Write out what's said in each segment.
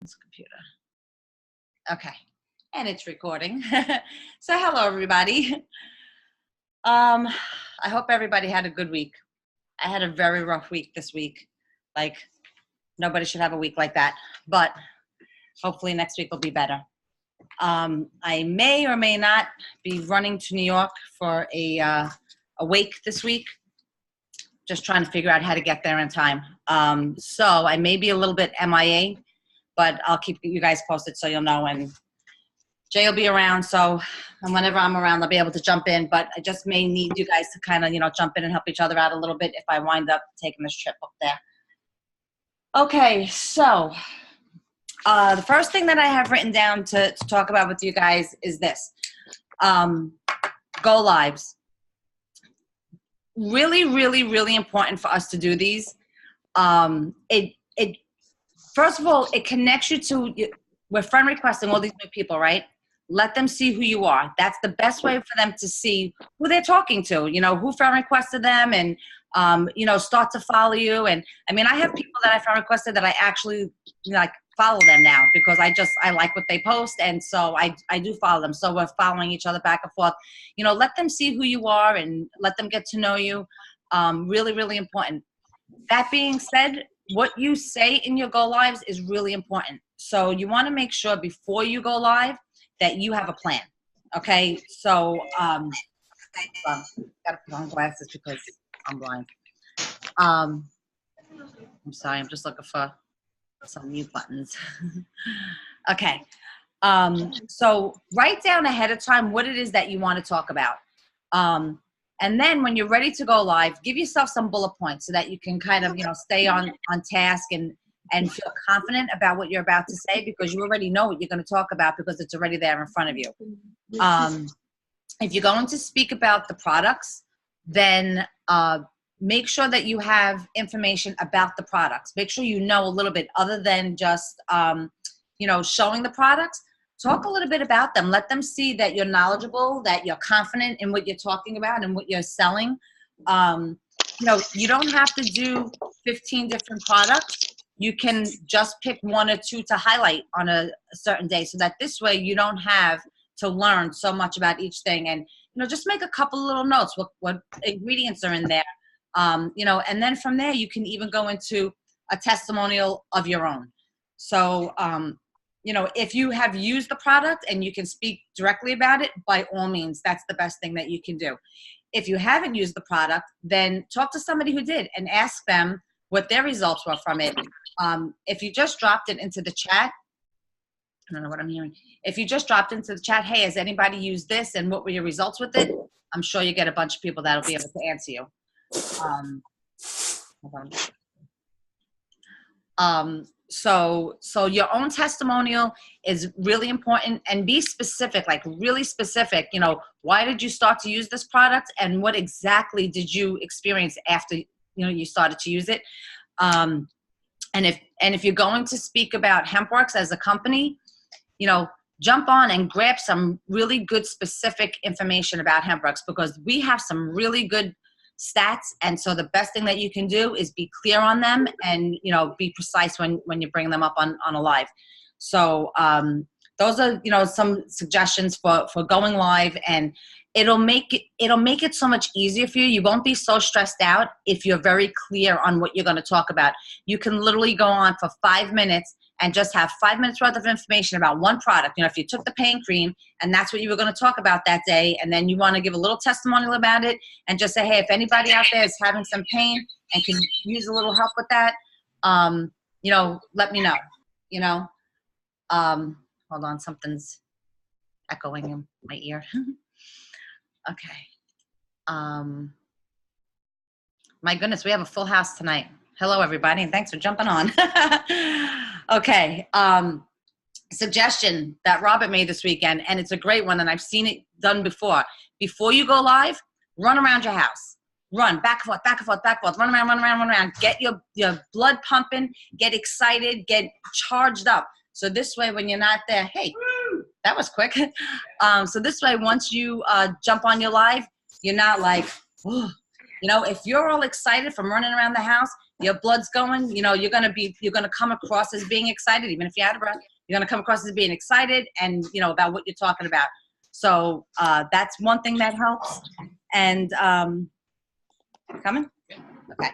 This computer. Okay, and it's recording. So hello everybody. I hope everybody had a good week. I had a very rough week this week. Like, nobody should have a week like that, but hopefully next week will be better. I may or may not be running to New York for a wake this week. Just trying to figure out how to get there in time. So I may be a little bit MIA, but I'll keep you guys posted so you'll know. And Jay will be around, so and whenever I'm around, I'll be able to jump in. But I just may need you guys to kind of, jump in and help each other out a little bit if I wind up taking this trip up there. Okay, so the first thing that I have written down to talk about with you guys is this. GoLives. Really, really, really important for us to do these. First of all, it connects you to, we're friend requesting all these new people, right? Let them see who you are. That's the best way for them to see who they're talking to, who friend requested them, and, start to follow you. And I mean, I have people that I friend requested that I actually follow them now because I like what they post. And so I do follow them. So we're following each other back and forth. Let them see who you are and let them get to know you. Really, really important. That being said, what you say in your GoLives is really important. So you want to make sure before you go live that you have a plan. Okay. So, gotta put on glasses because I'm blind. I'm sorry. I'm just looking for some mute buttons. Okay. So write down ahead of time what it is that you want to talk about. And then when you're ready to go live, give yourself some bullet points so that you can kind of, stay on task and feel confident about what you're about to say, because you already know what you're going to talk about because it's already there in front of you. If you're going to speak about the products, then make sure that you have information about the products. Make sure you know a little bit other than just, showing the products. Talk a little bit about them. Let them see that you're knowledgeable, that you're confident in what you're talking about and what you're selling. You don't have to do 15 different products. You can just pick one or two to highlight on a certain day so that this way you don't have to learn so much about each thing. And, just make a couple little notes, what ingredients are in there. And then from there, you can even go into a testimonial of your own. So, if you have used the product and you can speak directly about it, by all means, that's the best thing that you can do. If you haven't used the product, then talk to somebody who did and ask them what their results were from it. If you just dropped it into the chat, I don't know what I'm hearing. If you just dropped into the chat, hey, has anybody used this and what were your results with it? I'm sure you get a bunch of people that'll be able to answer you. Hold on. So your own testimonial is really important, and be specific, like really specific. Why did you start to use this product and what exactly did you experience after, you started to use it? And if you're going to speak about HempWorks as a company, jump on and grab some really good specific information about HempWorks, because we have some really good stats. And so the best thing that you can do is be clear on them and, be precise when you bring them up on a live. So those are, some suggestions for going live, and it'll make it so much easier for you. You won't be so stressed out if you're very clear on what you're going to talk about. You can literally go on for 5 minutes and just have 5 minutes worth of information about one product. If you took the pain cream and that's what you were going to talk about that day, and then you want to give a little testimonial about it and just say, hey, if anybody out there is having some pain and can use a little help with that, let me know, hold on, something's echoing in my ear. Okay. My goodness, we have a full house tonight. Hello, everybody, and thanks for jumping on. Okay. Suggestion that Robert made this weekend, and it's a great one, and I've seen it done before. Before you go live, run around your house. Run back and forth, back and forth, back and forth. Run around, run around, run around. Get your blood pumping. Get excited. Get charged up. So this way, when you're not there, hey, that was quick. So this way, once you jump on your live, you're not like, oh. If you're all excited from running around the house, your blood's going, you're going to come across as being excited, even if you're out of breath. You're going to come across as being excited and, about what you're talking about. So that's one thing that helps. And coming? Okay.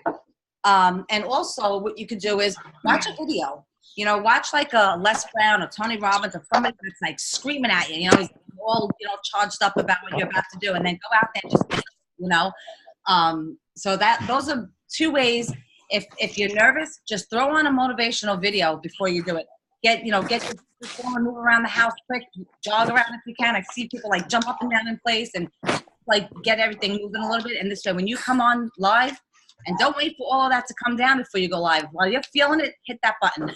And also what you could do is watch a video. Watch like a Les Brown or Tony Robbins or somebody that's like screaming at you. He's all charged up about what you're about to do, and then go out there and just so those are two ways. If you're nervous, just throw on a motivational video before you do it. Get your phone, move around the house quick, jog around if you can. I see people like jump up and down in place and like get everything moving a little bit. And this way, when you come on live. And don't wait for all of that to come down before you go live. While you're feeling it, hit that button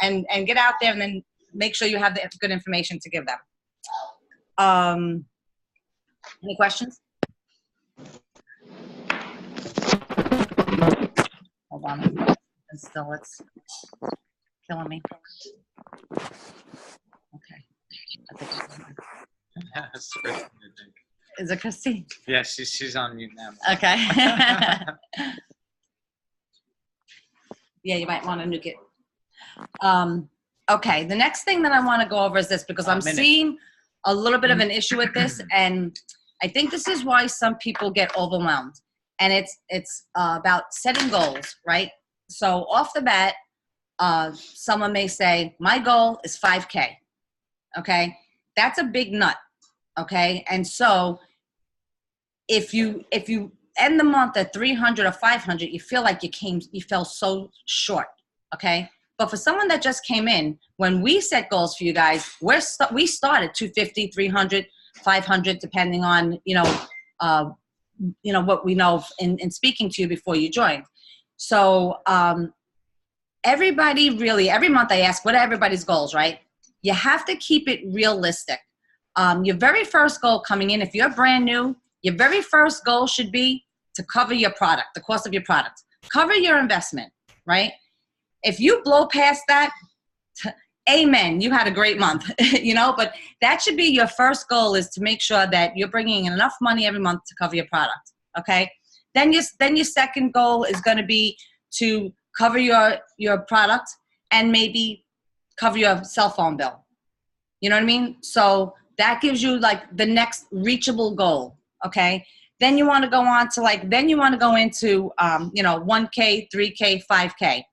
and get out there, and then make sure you have the good information to give them. Any questions? Hold on. And still, it's killing me. Okay. I think That's Christine, I think. Is it Christine? Yeah, she's on mute now. Okay. Yeah, you might want to nuke it. Okay, the next thing that I want to go over is this, because I'm seeing a little bit of an issue with this, and I think this is why some people get overwhelmed. And it's about setting goals, right? So off the bat, someone may say, my goal is 5K. Okay, that's a big nut. Okay, and so if you end the month at 300 or 500, you feel like you fell so short. Okay, but for someone that just came in, when we set goals for you guys, we started 250, 300, 500, depending on what we know in speaking to you before you joined. So everybody really, every month I ask, what are everybody's goals, right? You have to keep it realistic. Your very first goal coming in, if you're brand new, your very first goal should be to cover your product, the cost of your product. Cover your investment, right? If you blow past that, amen, you had a great month, but that should be your first goal, is to make sure that you're bringing in enough money every month to cover your product, okay? Then your second goal is going to be to cover your product and maybe cover your cell phone bill. You know what I mean? So that gives you like the next reachable goal, okay? Then you want to go on to into 1K, 3K, 5K.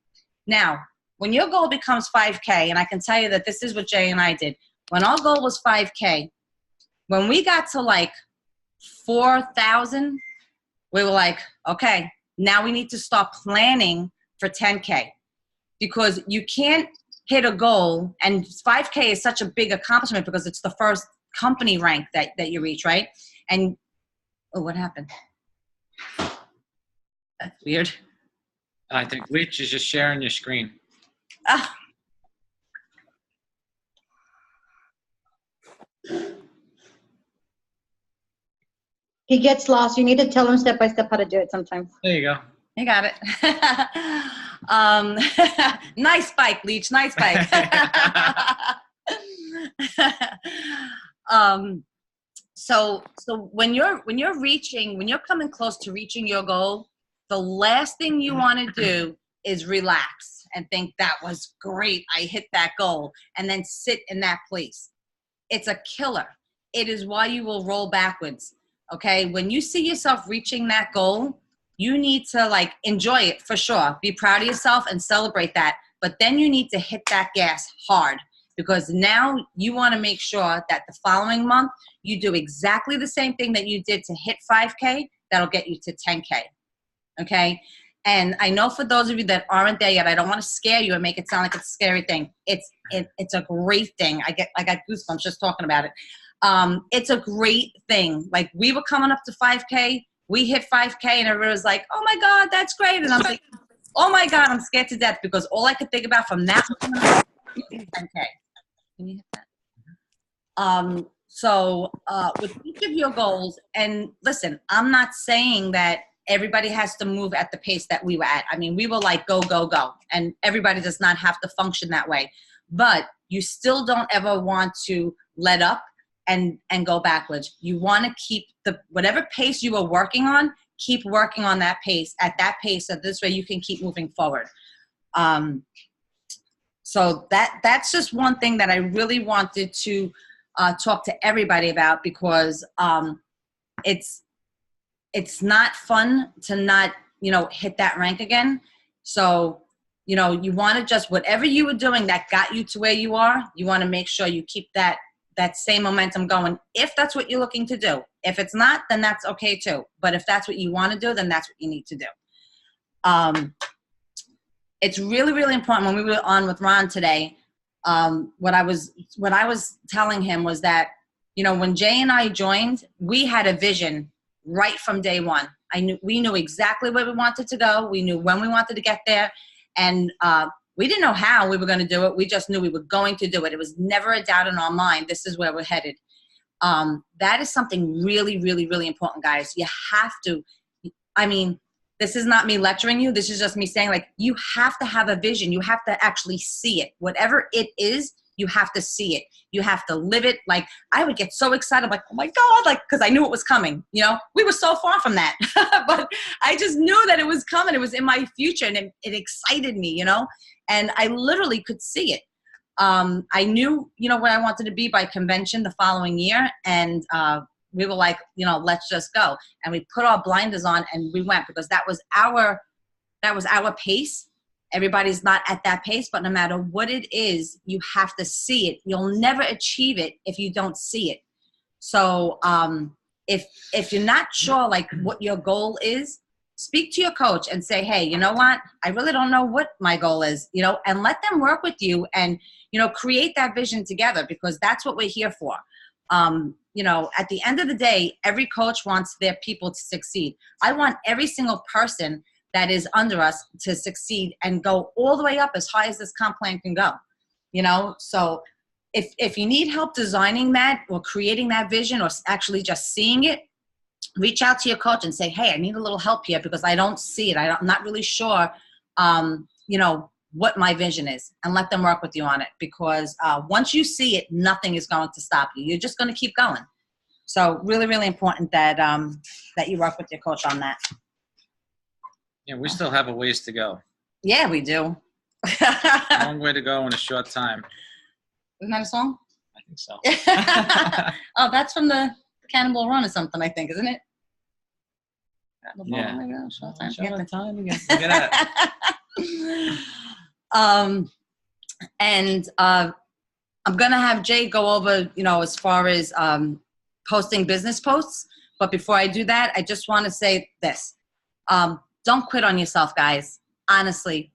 Now, when your goal becomes 5K, and I can tell you that this is what Jay and I did. When our goal was 5K, when we got to like 4,000, we were like, okay, now we need to start planning for 10K, because you can't hit a goal, and 5K is such a big accomplishment because it's the first company rank that you reach, right? And oh, what happened? That's weird. I think Leach is just sharing your screen. Ah. He gets lost. You need to tell him step by step how to do it sometimes. There you go. You got it. Nice spike, Leach. Nice spike. So when you're coming close to reaching your goal, the last thing you want to do is relax and think that was great, I hit that goal, and then sit in that place. It's a killer. It is why you will roll backwards. Okay, when you see yourself reaching that goal, you need to like enjoy it for sure. Be proud of yourself and celebrate that. But then you need to hit that gas hard, because now you want to make sure that the following month you do exactly the same thing that you did to hit 5K. That'll get you to 10K. Okay. And I know for those of you that aren't there yet, I don't want to scare you and make it sound like it's a scary thing. It's a great thing. I got goosebumps just talking about it. It's a great thing. Like, we were coming up to 5K, we hit 5K, and everybody was like, oh my God, that's great. And I'm like, oh my God, I'm scared to death, because all I could think about from that moment on is 10K. Can you hit that? With each of your goals, and listen, I'm not saying that everybody has to move at the pace that we were at. I mean, we were like, go, go, go. And everybody does not have to function that way. But you still don't ever want to let up and go backwards. You want to keep whatever pace you were working on, keep working on that pace, at that pace, so this way you can keep moving forward. So that's just one thing that I really wanted to talk to everybody about, because it's not fun to not, hit that rank again. So, you want to just, whatever you were doing that got you to where you are, you want to make sure you keep that same momentum going, if that's what you're looking to do. If it's not, then that's okay too. But if that's what you want to do, then that's what you need to do. It's really, really important. When we were on with Ron today, what I was telling him was that, when Jay and I joined, we had a vision right from day one. We knew exactly where we wanted to go. We knew when we wanted to get there. And we didn't know how we were going to do it. We just knew we were going to do it. It was never a doubt in our mind. This is where we're headed. That is something really, really, really important, guys. You have to, this is not me lecturing you. This is just me saying, like, you have to have a vision. You have to actually see it. Whatever it is, you have to see it. You have to live it. Like, I would get so excited, like, oh my God, like, because I knew it was coming. We were so far from that, but I just knew that it was coming. It was in my future, and it excited me, and I literally could see it. I knew, where I wanted to be by convention the following year, and we were like, let's just go. And we put our blinders on and we went, because that was our pace. Everybody's not at that pace, but no matter what it is, you have to see it. You'll never achieve it if you don't see it. So if you're not sure, like, what your goal is, speak to your coach and say, hey, you know what? I really don't know what my goal is, and let them work with you and, create that vision together, because that's what we're here for. At the end of the day, every coach wants their people to succeed. I want every single person that is under us to succeed and go all the way up as high as this comp plan can go. So if you need help designing that or creating that vision or actually just seeing it, reach out to your coach and say, hey, I need a little help here because I don't see it. I'm not really sure, what my vision is, and let them work with you on it, because once you see it, nothing is going to stop you. You're just going to keep going. So really, really important that that you work with your coach on that. Yeah, we still have a ways to go. Yeah, we do. A long way to go in a short time. Isn't that a song? I think so. Oh, that's from the Cannonball Run or something, I think, isn't it? Yeah. Short time. Short time again. Look at that. And I'm going to have Jay go over, as far as posting business posts. But before I do that, I just want to say this. Don't quit on yourself, guys. Honestly,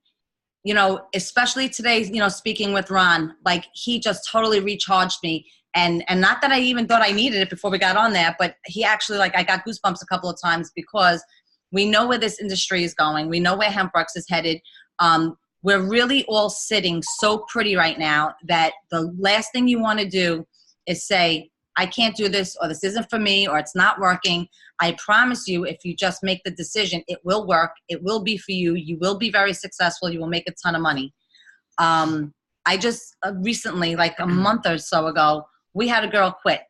especially today, speaking with Ron, like, he just totally recharged me. And not that I even thought I needed it before we got on there, but he actually, like, I got goosebumps a couple of times, because we know where this industry is going. We know where HempWorks is headed. We're really all sitting so pretty right now that the last thing you want to do is say, I can't do this, or this isn't for me, or it's not working. I promise you, if you just make the decision, it will work. It will be for you. You will be very successful. You will make a ton of money. I just recently, like a month or so ago, we had a girl quit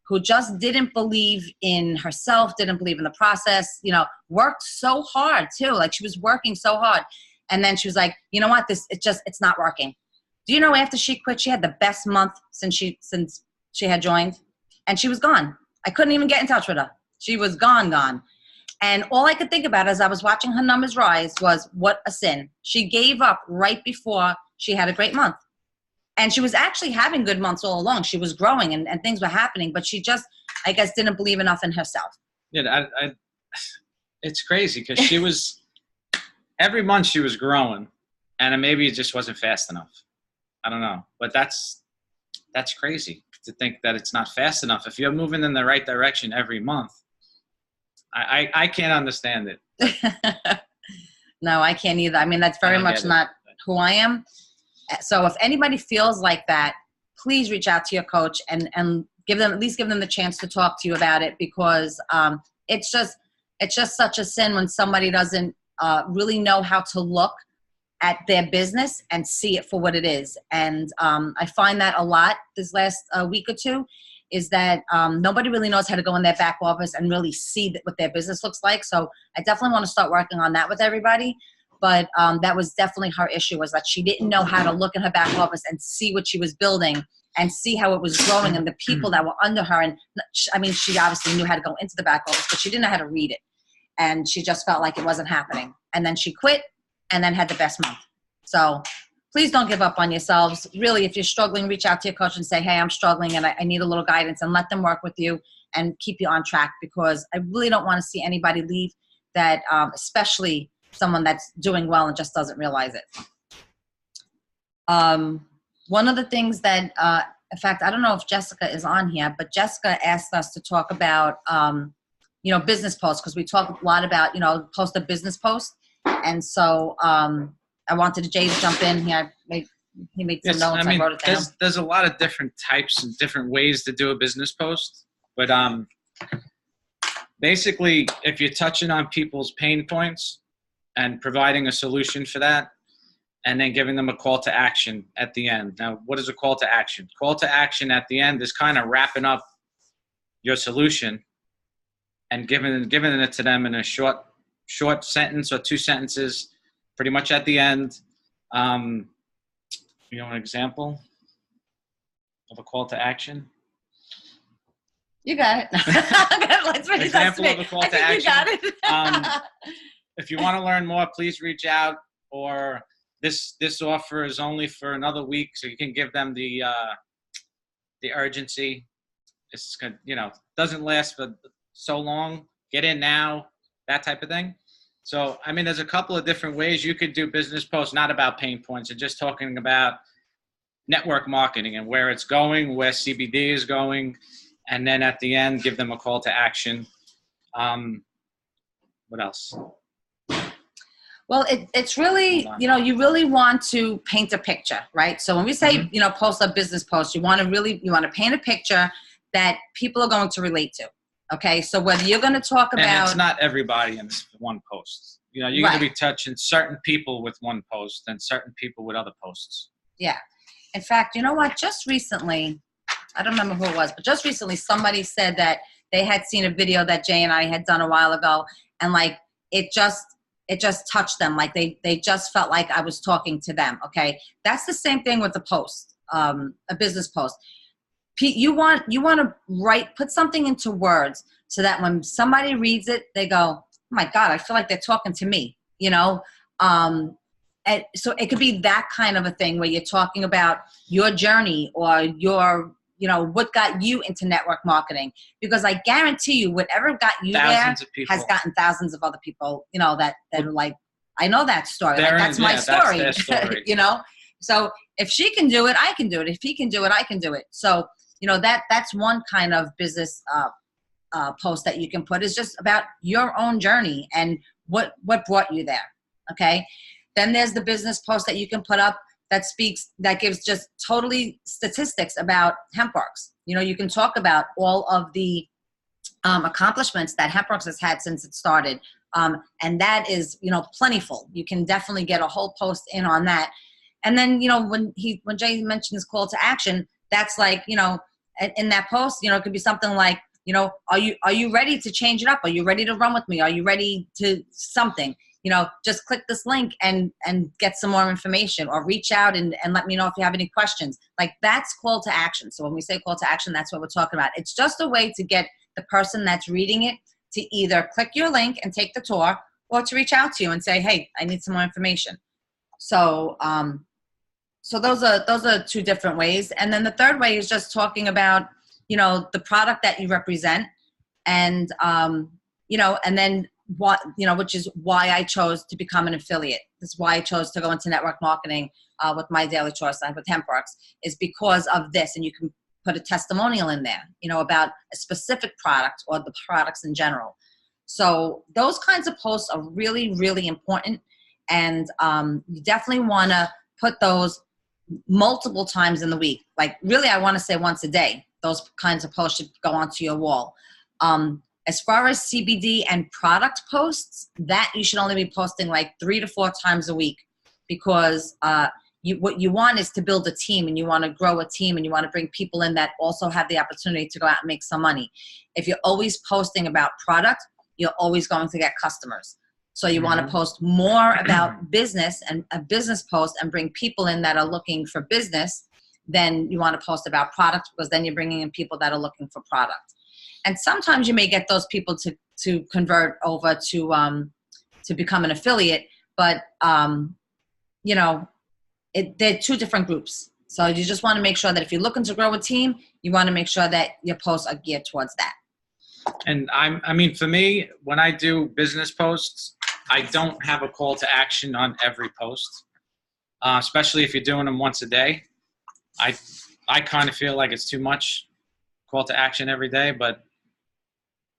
who just didn't believe in herself, didn't believe in the process, worked so hard too. Like, she was working so hard. And then she was like, you know what, it's not working. Do you know, after she quit, she had the best month since she had joined, and she was gone. I couldn't even get in touch with her. She was gone. And all I could think about as I was watching her numbers rise was, what a sin. She gave up right before she had a great month. And she was actually having good months all along. She was growing and things were happening, but she just, I guess, didn't believe enough in herself. Yeah, it's crazy, because she was, every month she was growing, and maybe it just wasn't fast enough. I don't know. But that's crazy to think that it's not fast enough. If you're moving in the right direction every month, I can't understand it. No, I can't either. I mean, that's very much not who I am. So if anybody feels like that, please reach out to your coach and give them the chance to talk to you about it, because it's just such a sin when somebody doesn't really know how to look at their business and see it for what it is. And I find that a lot this last week or two is that nobody really knows how to go in their back office and really see what their business looks like. So I definitely want to start working on that with everybody. But that was definitely her issue, was that she didn't know how to look in her back office and see what she was building and see how it was growing and the people that were under her. And I mean, she obviously knew how to go into the back office, but she didn't know how to read it. And she just felt like it wasn't happening. And then she quit and then had the best month. So please don't give up on yourselves. Really, if you're struggling, reach out to your coach and say, hey, I'm struggling and I need a little guidance, and let them work with you and keep you on track, because I really don't want to see anybody leave that, especially someone that's doing well and just doesn't realize it. One of the things that, in fact, I don't know if Jessica is on here, but Jessica asked us to talk about, business posts, because we talk a lot about, post a business post. And so I wanted Jay to jump in here. He made some notes. I wrote it down. There's a lot of different types and different ways to do a business post. But basically, if you're touching on people's pain points and providing a solution for that, and then giving them a call to action at the end. Now, what is a call to action? Call to action at the end is kind of wrapping up your solution and giving it to them in a short sentence or 2 sentences, pretty much at the end. You know, an example of a call to action? You got it. Example of a call to action. You got it. If you want to learn more, please reach out, or this offer is only for another week, so you can give them the urgency. It's good, doesn't last for so long. Get in now, that type of thing. So, I mean, there's a couple of different ways you could do business posts, not about pain points, and just talking about network marketing and where it's going, where CBD is going, and then at the end, give them a call to action. What else? Well, it's really, you really want to paint a picture, right? So when we say, post a business post, you want to paint a picture that people are going to relate to. Okay. So whether you're going to talk about, and it's not everybody in one post, you're going to be touching certain people with one post and certain people with other posts. Yeah. In fact, you know what? Just recently, I don't remember who it was, but just recently somebody said that they had seen a video that Jay and I had done a while ago, and like, it just touched them. Like they just felt like I was talking to them. Okay. That's the same thing with the post, a business post. You want to put something into words so that when somebody reads it, they go, oh my God, I feel like they're talking to me, and so it could be that kind of a thing where you're talking about your journey or your, what got you into network marketing, because I guarantee you whatever got you there has gotten thousands of other people, that are like, I know that story. Like, that's my story, that's their story. So if she can do it, I can do it. If he can do it, I can do it. So, that's one kind of business post that you can put, is just about your own journey and what brought you there. Okay. Then there's the business post that you can put up that gives just totally statistics about HempWorks. You can talk about all of the accomplishments that HempWorks has had since it started. And that is, plentiful. You can definitely get a whole post in on that. And then, when Jay mentions call to action, that's like, in that post, it could be something like, are you ready to change it up? Are you ready to run with me? Are you ready to something? Just click this link and get some more information, or reach out and let me know if you have any questions. Like, that's call to action. So when we say call to action, that's what we're talking about. It's just a way to get the person that's reading it to either click your link and take the tour, or to reach out to you and say, hey, I need some more information. So, so those are two different ways. And then the third way is just talking about, the product that you represent, and, and then what, which is why I chose to become an affiliate. This is why I chose to go into network marketing with my daily choice line with HempWorks, is because of this. And you can put a testimonial in there, about a specific product or the products in general. So those kinds of posts are really, really important. And you definitely want to put those multiple times in the week. Like, really, I want to say once a day. Those kinds of posts should go onto your wall. As far as CBD and product posts, that you should only be posting like 3 to 4 times a week, because what you want is to build a team, and you want to grow a team, and you want to bring people in that also have the opportunity to go out and make some money. If you're always posting about product, you're always going to get customers. So you want to post more about business and a business post and bring people in that are looking for business than you want to post about product, because then you're bringing in people that are looking for product. And sometimes you may get those people to convert over to become an affiliate, but you know, they're two different groups. So you just want to make sure that if you're looking to grow a team, you want to make sure that your posts are geared towards that. And I mean, for me, when I do business posts, I don't have a call to action on every post, especially if you're doing them once a day. I kind of feel like it's too much call to action every day, but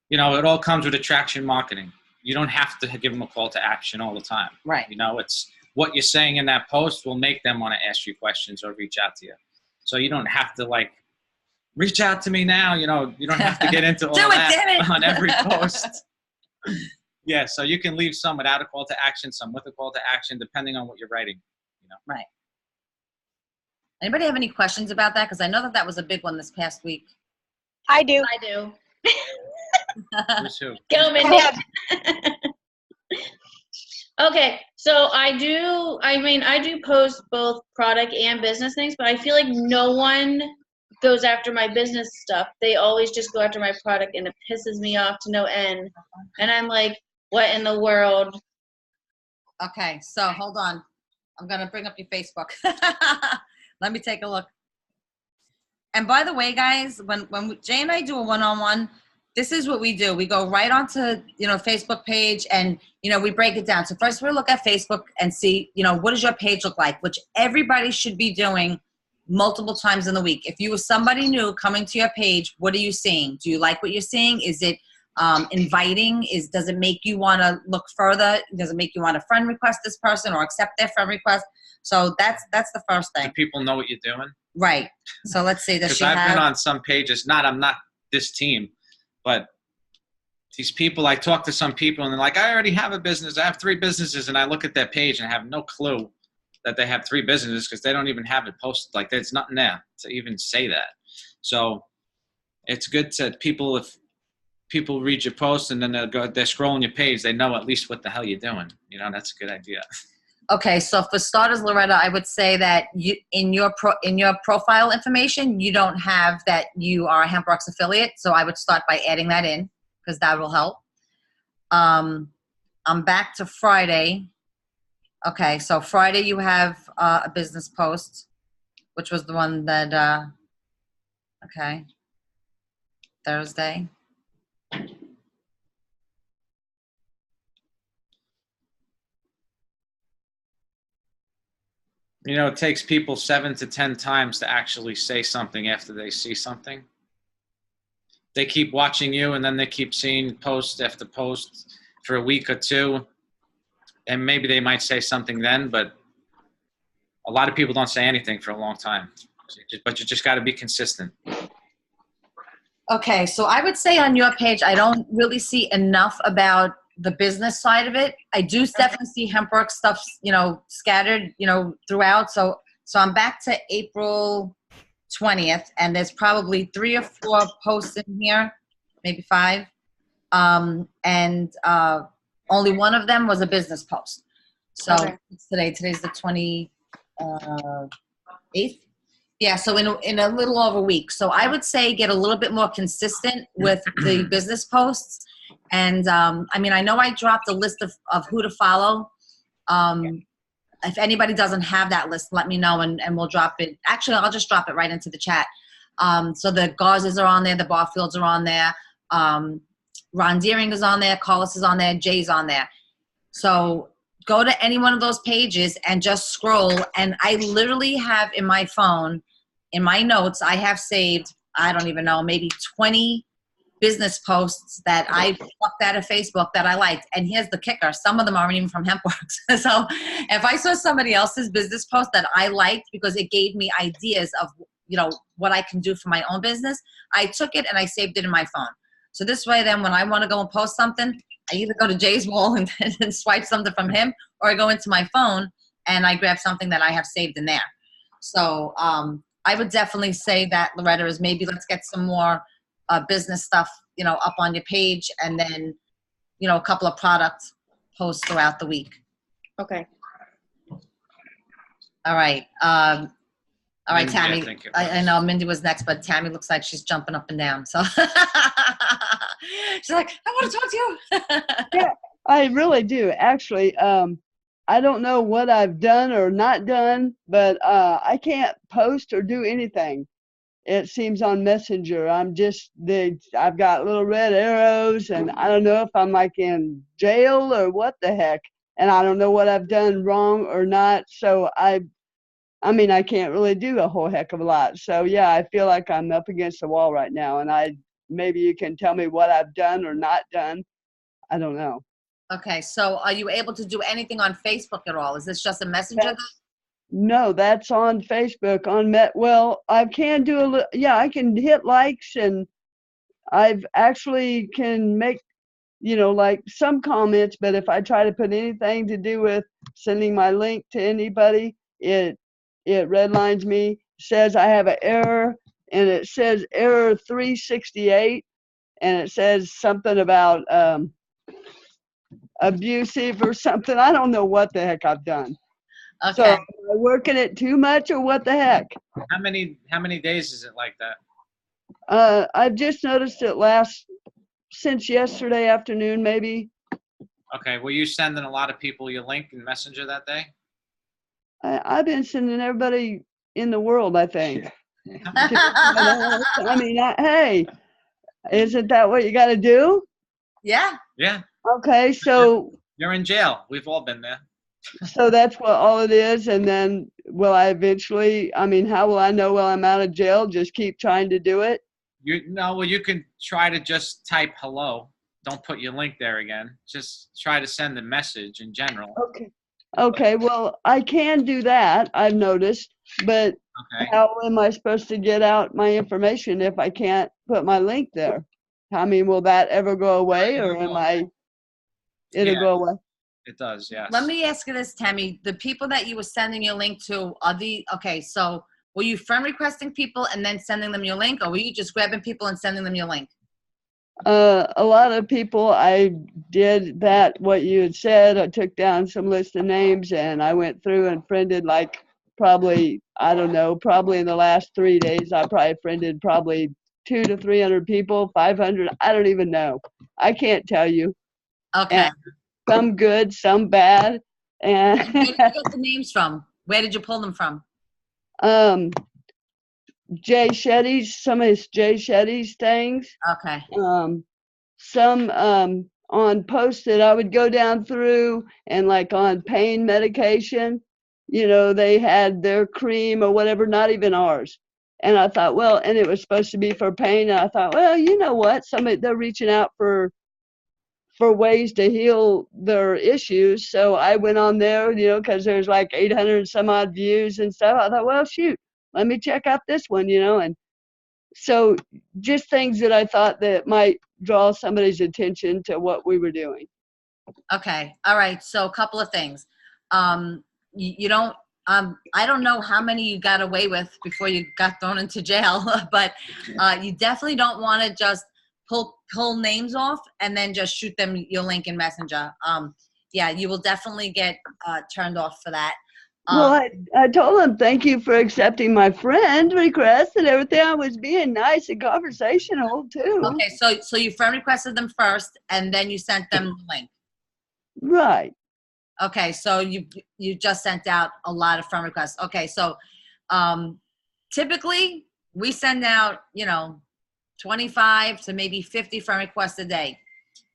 you know, it all comes with attraction marketing. You don't have to give them a call to action all the time. Right. You know, it's what you're saying in that post will make them want to ask you questions or reach out to you. So you don't have to like reach out to me now. You know, you don't have to get into all that on every post. Yeah. So you can leave some without a call to action, some with a call to action, depending on what you're writing. You know. Right. Anybody have any questions about that? Because I know that was a big one this past week. I do. I do. Who's who? Go, Mindy. Okay, so I do post both product and business things, but I feel like no one goes after my business stuff. They always just go after my product, and it pisses me off to no end. And I'm like, what in the world? Okay, so hold on. I'm going to bring up your Facebook. Let me take a look. And by the way, guys, when Jay and I do a one-on-one, this is what we do. We go right onto, you know, Facebook page, and, you know, we break it down. So first we look at Facebook and see, you know, what does your page look like, which everybody should be doing multiple times in the week. If you were somebody new coming to your page, what are you seeing? Do you like what you're seeing? Is it inviting? Does it make you want to look further? Does it make you want to friend request this person or accept their friend request? So that's the first thing. Do people know what you're doing? Right. So let's see. Because I've been on some pages. I'm not this team, but these people. I talk to some people, and they're like, "I already have a business. I have 3 businesses," and I look at their page and have no clue that they have 3 businesses because they don't even have it posted. Like, there's nothing there to even say that. So it's good to people. If people read your post and then they're scrolling your page, they know at least what the hell you're doing. You know, that's a good idea. Okay, so for starters, Loretta, I would say that you in your profile information, you don't have that you are a HempWorks affiliate. So I would start by adding that in, because that will help. I'm back to Friday. Okay, so Friday you have a business post, which was the one that, okay, Thursday. You know, it takes people 7 to 10 times to actually say something after they see something. They keep watching you, and then they keep seeing post after post for a week or 2. And maybe they might say something then, but a lot of people don't say anything for a long time. But you just got to be consistent. Okay, so I would say on your page, I don't really see enough about the business side of it. I do definitely see HempWorks stuff, you know, scattered, you know, throughout. So I'm back to April 20th, and there's probably 3 or 4 posts in here, maybe 5. And only one of them was a business post. So Okay. Today's the 28th. Yeah, so in a little over a week. So I would say get a little bit more consistent with the business posts. And I mean, I know I dropped a list of who to follow. If anybody doesn't have that list, let me know, and we'll drop it. Actually, I'll just drop it right into the chat. So the Gauzes are on there, the Barfields are on there, Ron Deering is on there, Carlos is on there, Jay's on there. So go to any one of those pages and just scroll. And I literally have in my phone, in my notes, I have saved, I don't even know, maybe 20 business posts that I plucked out of Facebook that I liked. And here's the kicker. Some of them aren't even from HempWorks. So if I saw somebody else's business post that I liked because it gave me ideas of, you know, what I can do for my own business, I took it and I saved it in my phone. So this way then when I want to go and post something, I either go to Jay's wall and swipe something from him, or I go into my phone and I grab something that I have saved in there. So I would definitely say that, Loretta, is maybe let's get some more business stuff, up on your page, and then, a couple of product posts throughout the week. Okay. All right. All right, Mindy, I Tammy. think it I was. know Mindy was next, but Tammy looks like she's jumping up and down. So she's like, I want to talk to you. Yeah, I really do. Actually, I don't know what I've done or not done, but I can't post or do anything. It seems on Messenger. I've got little red arrows, and I don't know if I'm like in jail or what the heck. And I don't know what I've done wrong or not. So I mean, I can't really do a whole heck of a lot. So yeah, I feel like I'm up against the wall right now, and maybe you can tell me what I've done or not done. I don't know. Okay, so are you able to do anything on Facebook at all? Is this just a messenger? No, that's on Facebook. Well, I can do I can hit likes, and I've actually can make, like some comments, but if I try to put anything to do with sending my link to anybody, it redlines me, says I have an error, and it says error 368, and it says something about abusive or something. I don't know what the heck I've done. Okay. So am I working it too much or what the heck? How many days is it like that? I've just noticed it since yesterday afternoon, maybe. Okay, were you sending a lot of people your link in Messenger that day? I've been sending everybody in the world, I think. I mean, hey, isn't that what you got to do? Yeah. Yeah, Okay, so you're in jail. We've all been there. that's what all it is, and then will I eventually? I mean, how will I know when I'm out of jail? Just keep trying to do it. Well, you can try to just type hello. Don't put your link there again. Just try to send a message in general. Okay, well, I can do that, I've noticed, but Okay. how am I supposed to get out my information if I can't put my link there? I mean, will that ever go away, or it'll Yeah. go away? It does, yes. Let me ask you this, Tammy. The people that you were sending your link to, okay, so were you friend requesting people and then sending them your link, or were you just grabbing people and sending them your link? A lot of people, I did what you had said. I took down some list of names, and I went through and friended probably in the last 3 days, I probably friended probably 200 to 300 people, 500. I don't even know. I can't tell you. Okay. And some good, some bad. And Where did you get the names from? Where did you pull them from? Jay Shetty's, some of his Jay Shetty's things. Okay. Some on Post-it, I would go down through, and like on pain medication, they had their cream or whatever, not even ours. And I thought, well, and it was supposed to be for pain. And I thought, well, you know what? They're reaching out for ways to heal their issues. So I went on there, because there's like 800 and some odd views and stuff. I thought, well, shoot, let me check out this one, and so just things that I thought that might draw somebody's attention to what we were doing. Okay. All right. So a couple of things. You don't, I don't know how many you got away with before you got thrown into jail, but you definitely don't want to just pull names off and then just shoot them your link in Messenger. Yeah, you will definitely get turned off for that. Well, I told him, thank you for accepting my friend request and everything. I was being nice and conversational too. Okay, so you friend requested them first, and then you sent them the link. Right. Okay, so you just sent out a lot of friend requests. Okay, so typically we send out 25 to maybe 50 friend requests a day,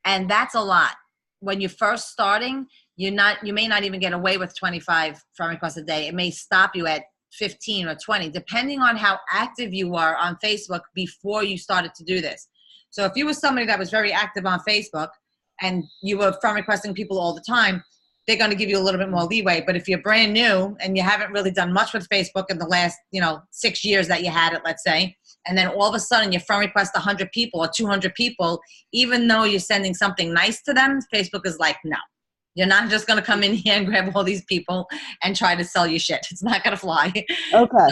and that's a lot. When you're first starting, you may not even get away with 25 friend requests a day. It may stop you at 15 or 20, depending on how active you were on Facebook before you started to do this. So if you were somebody that was very active on Facebook and you were friend requesting people all the time, they're going to give you a little bit more leeway. But if you're brand new and you haven't really done much with Facebook in the last, 6 years that you had it, let's say, and then all of a sudden you friend request 100 people or 200 people, even though you're sending something nice to them, Facebook is like, no, You're not just going to come in here and grab all these people and try to sell you shit. It's not going to fly. Okay.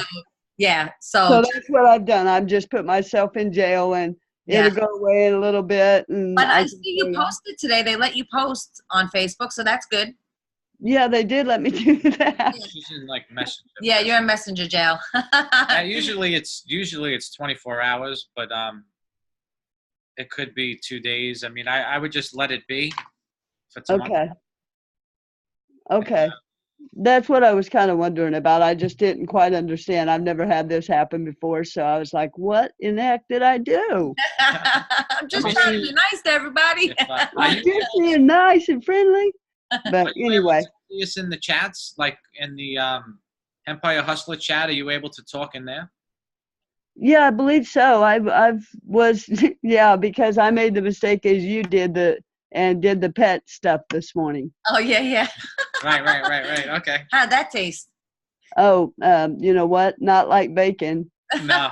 Yeah. So So, that's what I've done. I've just put myself in jail, and yeah. it'll go away in a little bit. And But I can see you carry on. posted today. They let you post on Facebook, so that's good. Yeah, they did let me do that. She's in like messenger. Yeah, you're in messenger jail. Usually it's 24 hours, but it could be 2 days. I mean, I would just let it be for tomorrow. Okay. Okay. That's what I was kind of wondering about. I just didn't quite understand. I've never had this happen before, so I was like, what in the heck did I do? I'm just I mean, trying to be nice to everybody. If, I'm just being nice and friendly. But Are you able anyway, to see us in the chats, like in the Empire Hustler chat? Are you able to talk in there? yeah, I believe so. I've was yeah, because I made the mistake as you did did the pet stuff this morning. Oh, yeah. Right. Okay. How'd that taste? Oh, you know what? Not like bacon. No.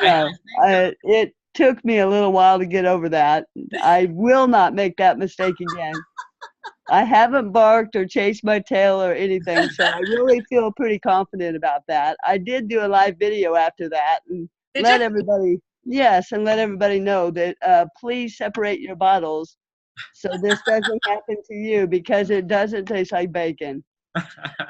No, it took me a little while to get over that. I will not make that mistake again. I haven't barked or chased my tail or anything, so I really feel pretty confident about that. I did do a live video after that and Did let you? everybody, yes, and let everybody know that please separate your bottles so this doesn't happen to you, because it doesn't taste like bacon.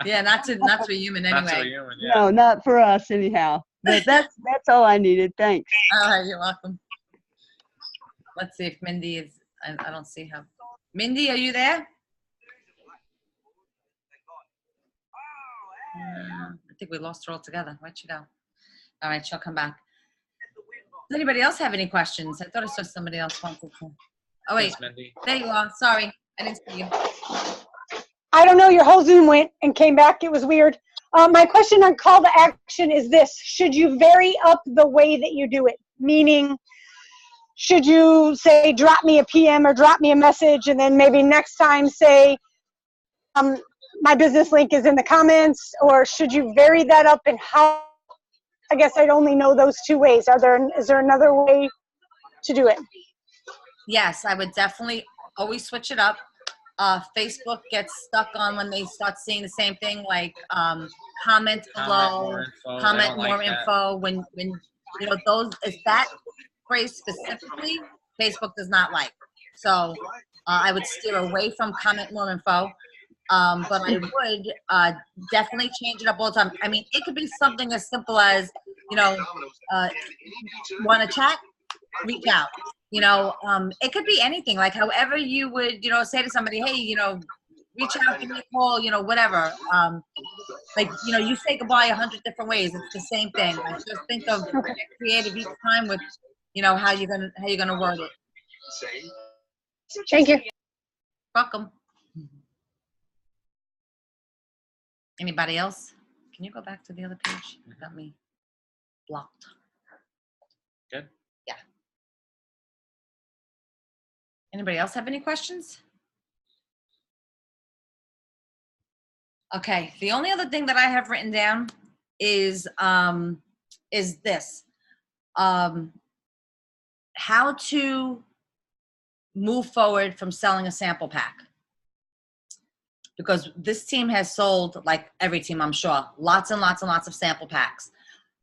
Yeah, not to be human Not so anyway. human, yeah. No, not for us anyhow. But that's all I needed. Thanks. All right, you're welcome. Let's see if Mindy is. I don't see her. Mindy, are you there? I think we lost her altogether. Where'd she go? All right, she'll come back. Does anybody else have any questions? I thought I saw somebody else wanted to. Oh, wait. Thanks, Mindy. There you are. Sorry. I didn't see you. I don't know, your whole Zoom went and came back. It was weird. My question on call to action is this: should you vary up the way that you do it? Meaning, should you say, drop me a PM or drop me a message, and then maybe next time say, my business link is in the comments? Or should you vary that up, and how? I guess I'd only know those two ways. Is there another way to do it? Yes, I would definitely always switch it up. Facebook gets stuck on when they start seeing the same thing, like comment below, comment more info. When you know those, is that phrase specifically, Facebook does not like. So I would steer away from comment more info. But I would definitely change it up all the time. I mean, it could be something as simple as, want to chat, reach out. It could be anything. Like however you would, say to somebody, hey, reach out, give me a call, whatever. You say goodbye 100 different ways. It's the same thing. Like, just think of get creative each time with, how you're gonna word it. Thank you. Welcome. Anybody else? Can you go back to the other page? You got me blocked. Good. Yeah. Anybody else have any questions? Okay. The only other thing that I have written down is this. How to move forward from selling a sample pack. Because this team has sold, like every team, I'm sure, lots and lots and lots of sample packs.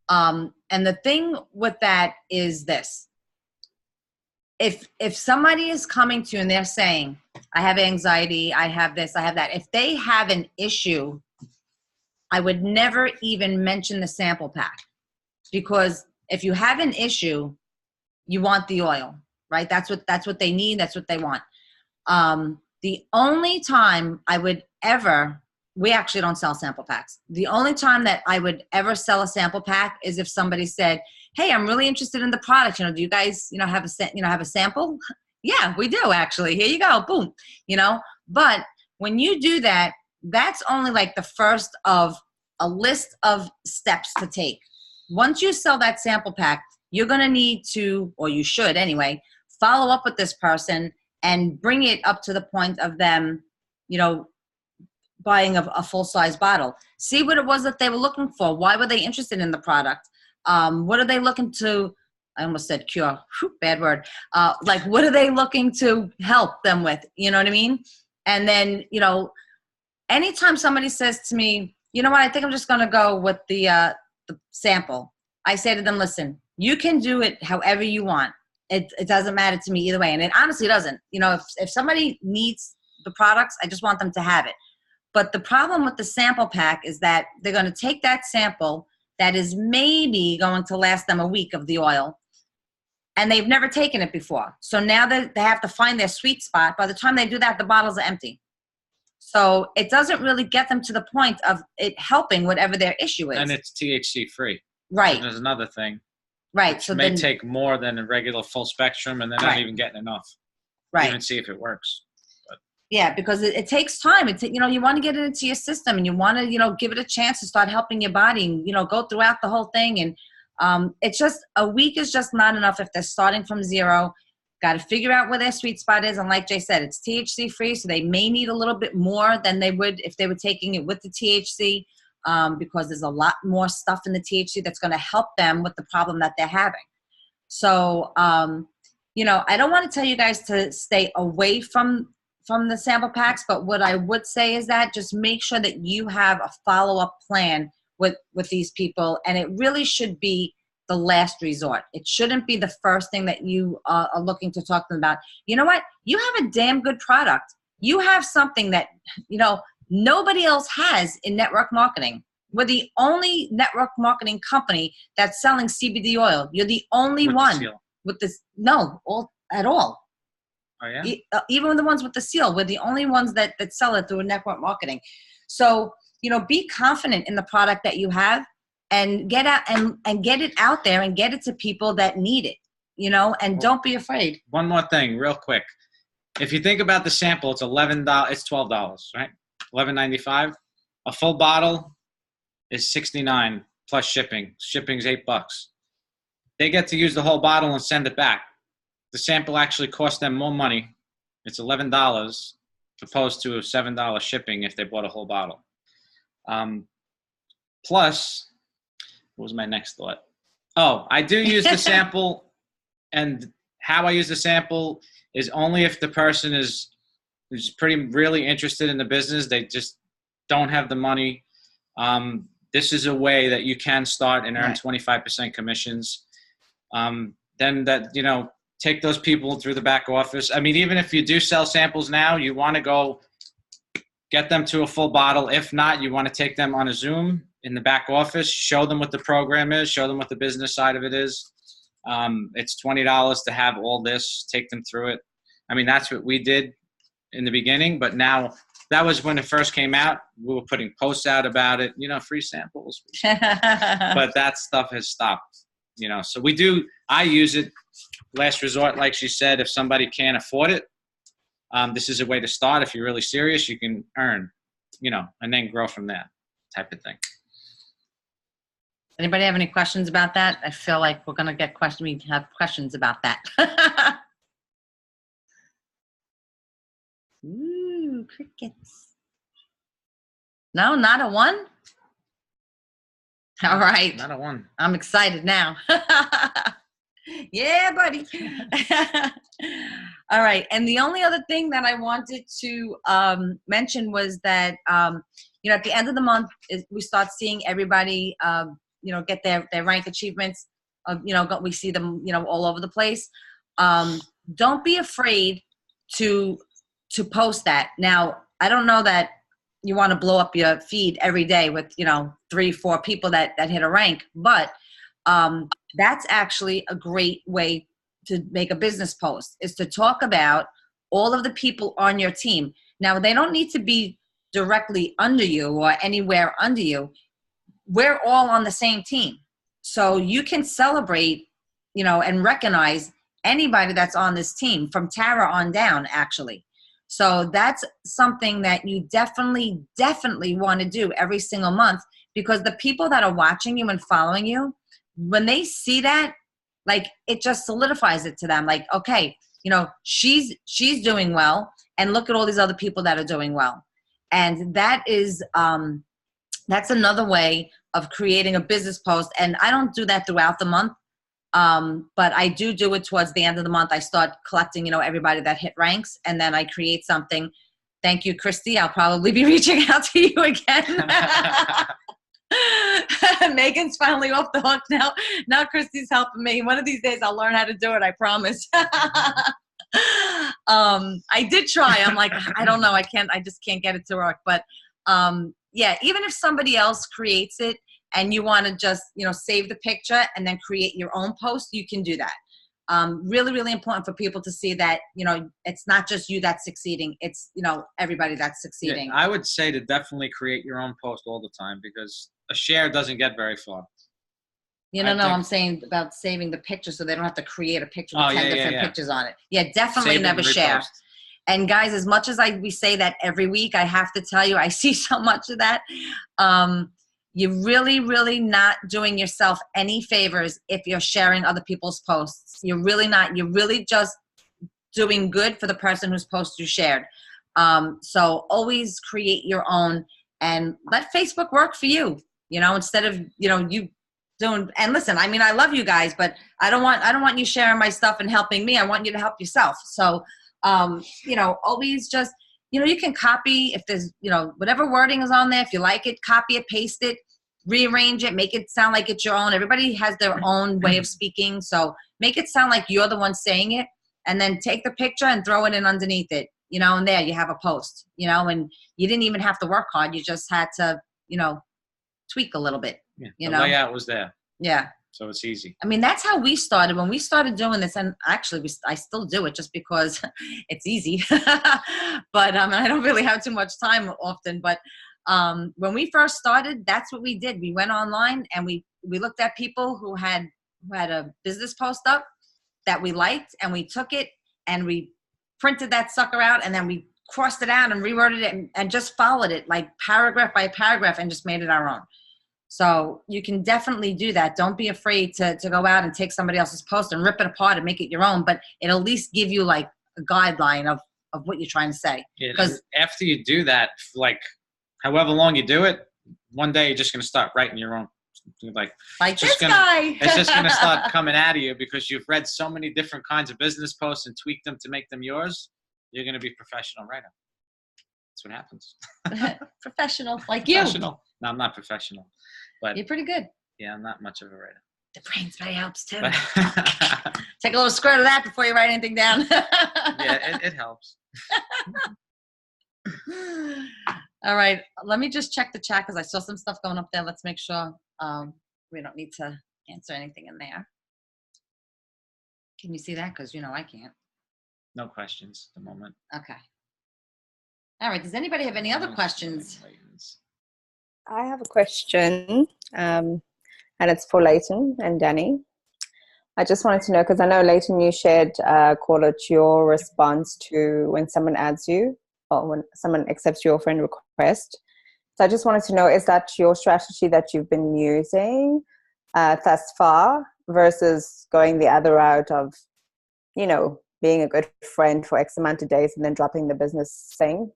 And the thing with that is this. If somebody is coming to you and they're saying, I have anxiety, I have this, I have that. If they have an issue, I would never even mention the sample pack. Because if you have an issue, you want the oil, right? That's what they need. That's what they want. The only time I would ever, we actually don't sell sample packs. The only time that I would ever sell a sample pack is if somebody said, hey, I'm really interested in the product. Do you guys, have a sample? Yeah, we do actually. Here you go. Boom. But when you do that, that's only like the first of a list of steps to take. Once you sell that sample pack, you're going to need to, or you should anyway, follow up with this person and bring it up to the point of them, buying a full-size bottle. See what it was that they were looking for. Why were they interested in the product? What are they looking to, I almost said cure, bad word. What are they looking to help them with? You know what I mean? And then, you know, anytime somebody says to me, you know what, I think I'm just going to go with the sample. I say to them, listen, you can do it however you want. It doesn't matter to me either way. And it honestly doesn't. You know, if somebody needs the products, I just want them to have it. But the problem with the sample pack is that they're going to take that sample that is maybe going to last them a week of the oil, and they've never taken it before. So now they have to find their sweet spot. By the time they do that, the bottles are empty. So it doesn't really get them to the point of it helping whatever their issue is. And it's THC free. Right. And there's another thing. Right. So may take more than a regular full spectrum, and they're not even getting enough. Right. Even see if it works. But. Yeah, because it takes time. It's, you know, you want to get it into your system, and you want to, you know, give it a chance to start helping your body, and, you know, go throughout the whole thing. And it's just, a week is just not enough if they're starting from zero. Got to figure out where their sweet spot is. And like Jay said, it's THC free, so they may need a little bit more than they would if they were taking it with the THC, because there's a lot more stuff in the THC that's going to help them with the problem that they're having. So, you know, I don't want to tell you guys to stay away from the sample packs, but what I would say is that just make sure that you have a follow-up plan with these people, and it really should be the last resort. It shouldn't be the first thing that you are looking to talk to them about. You know what? You have a damn good product. You have something that, you know, nobody else has in network marketing. We're the only network marketing company that's selling CBD oil. You're the only one with this. No, at all. Oh, yeah? Even the ones with the seal, we're the only ones that sell it through network marketing. So, you know, be confident in the product that you have, and get out and get it out there and get it to people that need it, you know, and don't be afraid. One more thing real quick. If you think about the sample, it's $11, it's $12, right? $11.95. A full bottle is $69 plus shipping. Shipping's $8. They get to use the whole bottle and send it back. The sample actually costs them more money. It's $11 opposed to a $7 shipping if they bought a whole bottle. Plus, what was my next thought? Oh, I do use the sample, and how I use the sample is only if the person is really interested in the business. They just don't have the money. This is a way that you can start and earn 25% commissions. Then that, you know, take those people through the back office. I mean, even if you do sell samples now, you want to go get them to a full bottle. If not, you want to take them on a Zoom in the back office, show them what the program is, show them what the business side of it is. It's $20 to have all this, take them through it. I mean, that's what we did in the beginning, but now that was when it first came out. We were putting posts out about it, you know, free samples. But that stuff has stopped, you know. So I use it last resort, like she said. If somebody can't afford it, this is a way to start. If you're really serious, you can earn, you know, and then grow from there, type of thing. Anybody have any questions about that? I feel like we're going to get questions. We have questions about that. Ooh, crickets. No, not a one? All right. Not a one. I'm excited now. Yeah, buddy. All right. And the only other thing that I wanted to mention was that, you know, at the end of the month, we start seeing everybody, you know, get their rank achievements. You know, we see them, you know, all over the place. Don't be afraid to post that. Now, I don't know that you want to blow up your feed every day with, you know, 3-4 people that hit a rank, but that's actually a great way to make a business post, is to talk about all of the people on your team. Now, they don't need to be directly under you or anywhere under you. We're all on the same team. So you can celebrate, you know, and recognize anybody that's on this team, from Tara on down, actually. So that's something that you definitely want to do every single month, because the people that are watching you and following you, when they see that, like, it just solidifies it to them. Like, okay, you know, she's doing well, and look at all these other people that are doing well. And that is, that's another way of creating a business post. And I don't do that throughout the month, but I do it towards the end of the month. I start collecting, you know, everybody that hit ranks, and then I create something Thank you, Christy. I'll probably be reaching out to you again. Megan's finally off the hook now. Now Christy's helping me. One of these days I'll learn how to do it, I promise. I did try. I'm like, I don't know. I just can't get it to work. But yeah, even if somebody else creates it and you want to just, save the picture and then create your own post, you can do that. Really, really important for people to see that, it's not just you that's succeeding. It's, everybody that's succeeding. Yeah, I would say to definitely create your own post all the time, because a share doesn't get very far. I'm saying about saving the picture so they don't have to create a picture with 10 different pictures on it. Yeah, definitely Save it never and share. repost. And guys, as much as we say that every week, I have to tell you, I see so much of that. You're really, really not doing yourself any favors if you're sharing other people's posts. You're really not. You're really just doing good for the person whose post you shared. So always create your own and let Facebook work for you, instead of, you doing, and listen, I mean, I love you guys, but I don't want you sharing my stuff and helping me. I want you to help yourself. So, always just, you can copy if there's, whatever wording is on there. If you like it, copy it, paste it, rearrange it, make it sound like it's your own. Everybody has their own way of speaking. So make it sound like you're the one saying it, and then take the picture and throw it in underneath it, and there you have a post, and you didn't even have to work hard. You just had to, tweak a little bit. Yeah, the layout was there. Yeah. So it's easy. I mean, that's how we started. When we started doing this, and actually I still do it just because it's easy. But I don't really have too much time often. But when we first started, that's what we did. We went online and we looked at people who had a business post up that we liked, and we took it and we printed that sucker out, and then we crossed it out and reworded it and just followed it like paragraph by paragraph and just made it our own. So you can definitely do that. Don't be afraid to go out and take somebody else's post and rip it apart and make it your own, but it'll at least give you like a guideline of what you're trying to say. Because after you do that, like however long you do it, one day you're just going to start writing your own. Like this guy. It's just going to start coming out of you because you've read so many different kinds of business posts and tweaked them to make them yours. You're going to be a professional writer. That's what happens. Professional, like professional. No, I'm not professional. But you're pretty good. Yeah, I'm not much of a writer. The brain spray helps too. Take a little squirt of that before you write anything down. Yeah, it helps. All right, let me just check the chat because I saw some stuff going up there. Let's make sure we don't need to answer anything in there. Can you see that? Because I can't. No questions at the moment. Okay. All right. Does anybody have any other questions? I have a question, and it's for Leighton and Danny. I just wanted to know, because I know, Leighton, you shared, call it your response to when someone adds you or when someone accepts your friend request. So I just wanted to know, is that your strategy that you've been using thus far versus going the other route of, being a good friend for X amount of days and then dropping the business thing?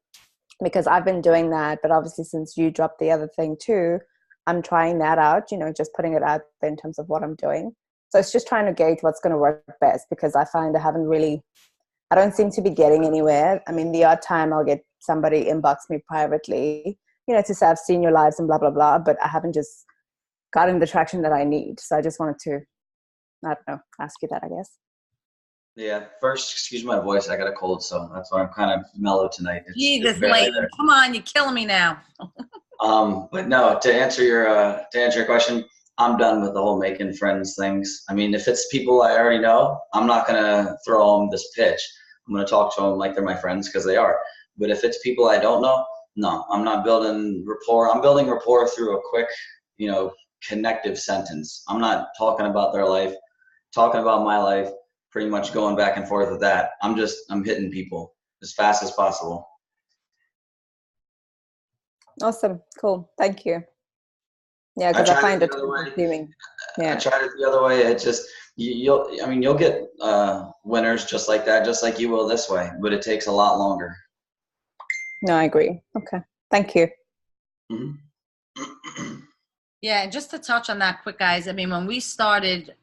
Because I've been doing that, but obviously since you dropped the other thing too, I'm trying that out, just putting it out there in terms of what I'm doing. So it's just trying to gauge what's going to work best, because I find I don't seem to be getting anywhere. I mean, the odd time I'll get somebody inbox me privately, to say I've seen your lives and blah, blah, blah, but I haven't just gotten the traction that I need. So I just wanted to, I don't know, ask you that, I guess. Yeah, first, excuse my voice. I got a cold, so that's why I'm kind of mellow tonight. Jesus, Leighton, come on, you're killing me now. But no, to answer your question, I'm done with the whole making friends things. I mean, if it's people I already know, I'm not gonna throw them this pitch. I'm gonna talk to them like they're my friends, because they are. But if it's people I don't know, no, I'm not building rapport. I'm building rapport through a quick, connective sentence. I'm not talking about their life, talking about my life, pretty much going back and forth with that. I'm hitting people as fast as possible. Awesome. Cool. Thank you. Yeah, because I find it consuming. Yeah. I tried it the other way. It just, you'll get winners just like that, just like you will this way, but it takes a lot longer. No, I agree. Okay. Thank you. Mm-hmm. Yeah, and just to touch on that quick, guys, I mean, when we started,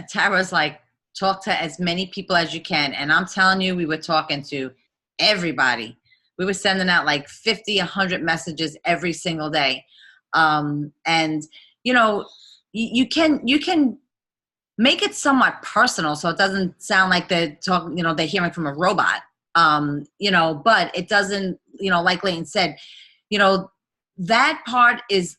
Tara's like, talk to as many people as you can. And I'm telling you, we were talking to everybody. We were sending out like 50, 100 messages every single day. And, you know, you can make it somewhat personal so it doesn't sound like they're talking, you know, they're hearing from a robot. You know, but it doesn't, you know, like Leighton said, you know, that is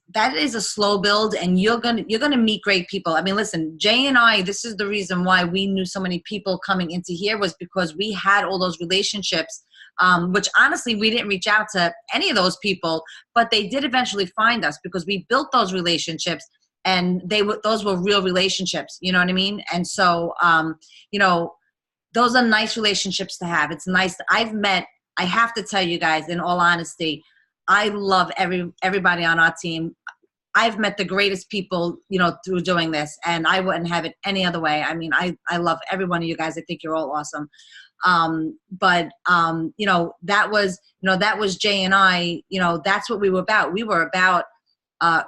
a slow build, and you're gonna meet great people. I mean, listen, Jay and I, this is the reason why we knew so many people coming into here, was because we had all those relationships, which honestly we didn't reach out to any of those people, but they did eventually find us because we built those relationships, and those were real relationships. You know what I mean? And so, you know, those are nice relationships to have. It's nice. I have to tell you guys, in all honesty, I love everybody on our team. I've met the greatest people, you know, through doing this, and I wouldn't have it any other way. I mean, I love every one of you guys. I think you're all awesome. You know, that was Jay and I, you know, that's what we were about. We were about,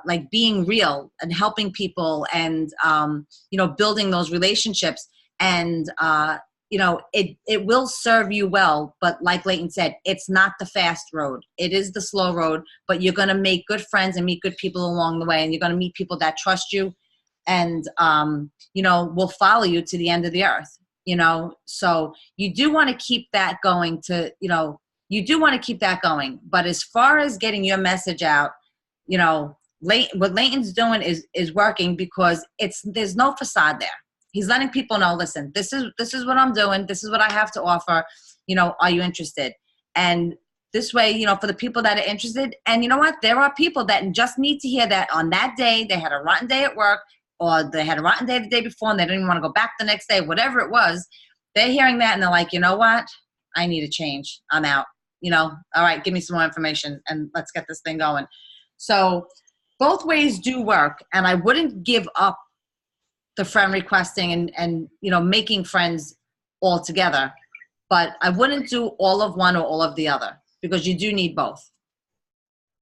like being real and helping people and, you know, building those relationships. And, you know, it will serve you well, but like Leighton said, it's not the fast road. It is the slow road, but you're going to make good friends and meet good people along the way. And you're going to meet people that trust you and, you know, will follow you to the end of the earth, you know? So you do want to keep that going But as far as getting your message out, you know, what Leighton's doing is working because there's no facade there. He's letting people know, listen, this is what I'm doing. This is what I have to offer. You know, are you interested? And this way, you know, for the people that are interested, and you know what? There are people that just need to hear that on that day they had a rotten day at work, or they had a rotten day the day before and they didn't even want to go back the next day, whatever it was. They're hearing that and they're like, you know what? I need a change. I'm out. You know, all right, give me some more information and let's get this thing going. So both ways do work, and I wouldn't give up the friend requesting and you know, making friends altogether, but I wouldn't do all of one or all of the other, because you do need both.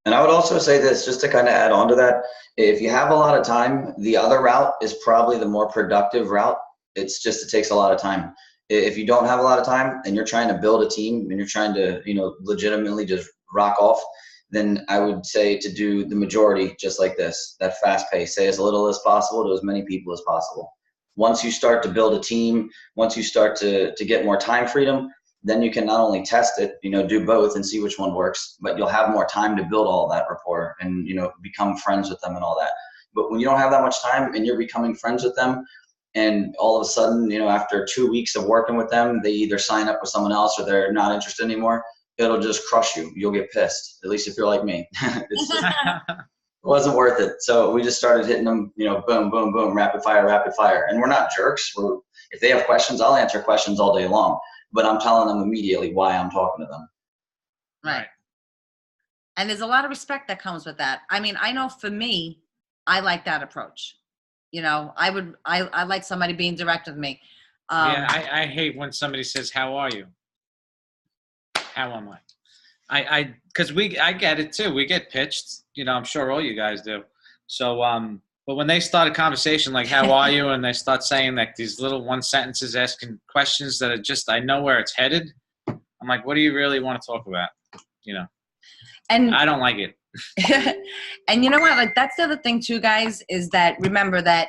And I would also say this, just to kind of add on to that, if you have a lot of time, the other route is probably the more productive route. It takes a lot of time. If you don't have a lot of time and you're trying to build a team and you're trying to, you know, legitimately just rock off, then I would say to do the majority just like this, that fast pace. Say as little as possible to as many people as possible. Once you start to build a team, once you start to get more time freedom, then you can not only test it, you know, do both and see which one works, but you'll have more time to build all that rapport and, you know, become friends with them and all that. But when you don't have that much time and you're becoming friends with them, and all of a sudden, you know, after 2 weeks of working with them, they either sign up with someone else or they're not interested anymore, it'll just crush you. You'll get pissed, at least if you're like me. It wasn't worth it. So we just started hitting them, you know, boom, boom, boom, rapid fire. And we're not jerks. If they have questions, I'll answer questions all day long. But I'm telling them immediately why I'm talking to them. Right. And there's a lot of respect that comes with that. I mean, I know for me, I like that approach. You know, I like somebody being direct with me. Yeah, I hate when somebody says, "How are you?" How am I? Because I get it too. We get pitched. You know, I'm sure all you guys do. So, but when they start a conversation like, "How are you?" and they start saying like these little one sentences, asking questions that are just, I know where it's headed. I'm like, what do you really want to talk about? You know, and I don't like it. And you know what? Like, that's the other thing too, guys, is that remember that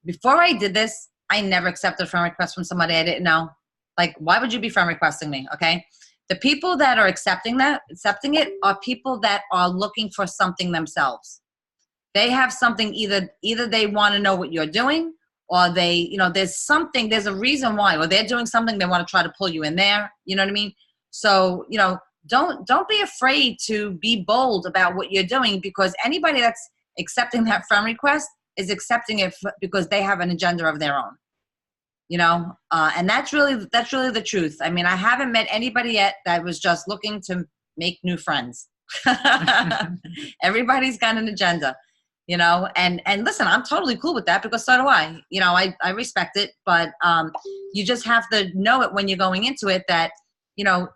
before I did this, I never accepted a friend request from somebody I didn't know. Like, why would you be friend requesting me? Okay. The people that are accepting it are people that are looking for something themselves. They have something, either they want to know what you're doing, or they, you know, there's a reason why, or they're doing something, they want to try to pull you in there. You know what I mean? So, you know, don't be afraid to be bold about what you're doing, because anybody that's accepting that friend request is accepting it because they have an agenda of their own. You know, and that's really the truth. I mean, I haven't met anybody yet that was just looking to make new friends. Everybody's got an agenda, you know, and listen, I'm totally cool with that, because so do I. You know, I respect it, but you just have to know it when you're going into it that, you know,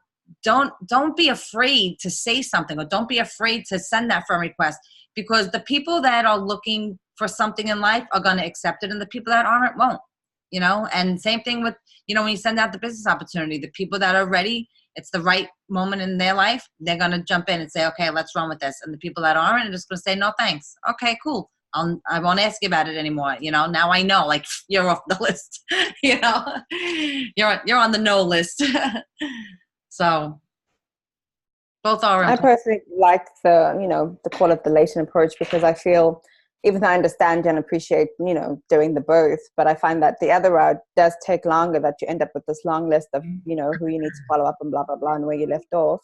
don't be afraid to say something, or don't be afraid to send that friend request, because the people that are looking for something in life are going to accept it, and the people that aren't won't. You know, and same thing with, you know, when you send out the business opportunity, the people that are ready it's the right moment in their life, they're going to jump in and say, okay, let's run with this. And the people that aren't are just going to say, no, thanks. Okay, cool. I won't ask you about it anymore. You know, now I know, like, you're off the list. You know, you're on the no list. So both are I important. personally like the call it the latent approach, because I feel, even though I understand and appreciate, doing the both, but I find that the other route does take longer, that you end up with this long list of, who you need to follow up and blah, blah, blah, and where you left off.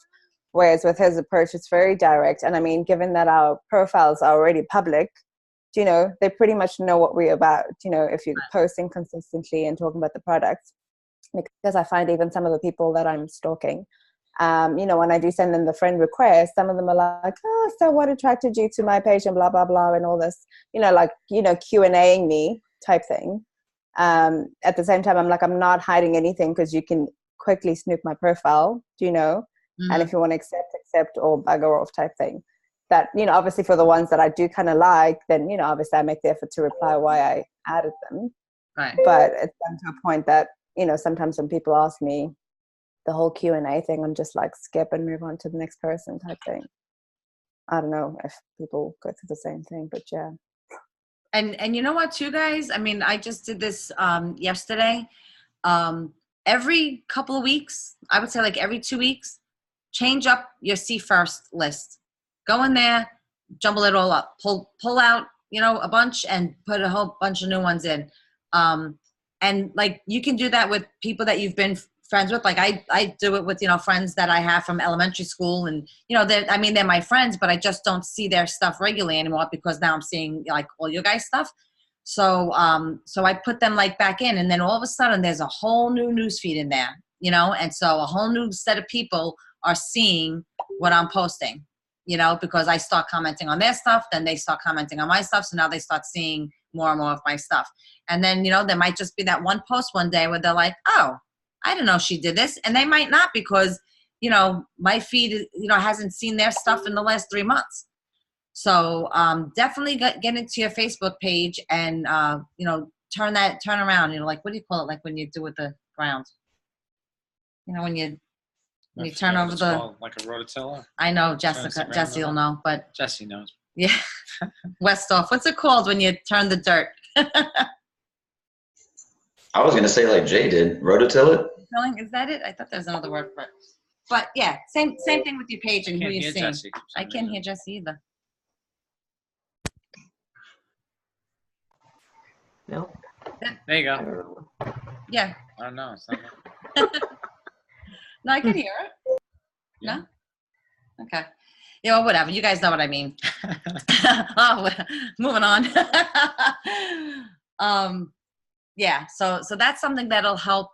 Whereas with his approach, it's very direct. And I mean, given that our profiles are already public, they pretty much know what we're about, if you're posting consistently and talking about the products. Because I find even some of the people that I'm stalking, when I do send them the friend request, some of them are like, oh, so what attracted you to my page and blah, blah, blah, and all this, Q&Aing me type thing. At the same time, I'm like, I'm not hiding anything, because you can quickly snoop my profile, and if you want to accept or bugger off type thing. That, obviously for the ones that I do kind of like, then, obviously I make the effort to reply why I added them. Right. But it's gotten to a point that, sometimes when people ask me the whole Q&A thing, I'm just like, skip and move on to the next person type thing. I don't know if people go through the same thing, but yeah. And you know what, too, guys? I mean, I just did this yesterday. Every couple of weeks, I would say like every 2 weeks, change up your see first list. Go in there, jumble it all up, pull out, a bunch and put a whole bunch of new ones in. And like, you can do that with people that you've been friends with. Like I do it with, friends that I have from elementary school, and, they're my friends, but I just don't see their stuff regularly anymore, because now I'm seeing like all your guys' stuff. So, so I put them like back in, and then all of a sudden there's a whole new newsfeed in there, and so a whole new set of people are seeing what I'm posting, because I start commenting on their stuff, then they start commenting on my stuff. So now they start seeing more and more of my stuff. And then, there might just be that one post one day where they're like, oh, I didn't know she did this. And they might not, because, my feed, hasn't seen their stuff in the last 3 months. So definitely get into your Facebook page and, turn around, like, what do you call it? Like when you do with the ground, when you turn over the, called, like a rototiller. I know Jesse will know, but Jesse knows. yeah. Westhoff, what's it called when you turn the dirt? I was going to say like Jay did, rototill it. Is that it? I thought there was another word for it. But yeah, same thing with your page and who you see. I can't hear Jesse either. No. There you go. Yeah. I don't know. It's not No, I can hear it. Yeah. No? Okay. Yeah, well, whatever. You guys know what I mean. Oh, moving on. Yeah, so that's something that'll help,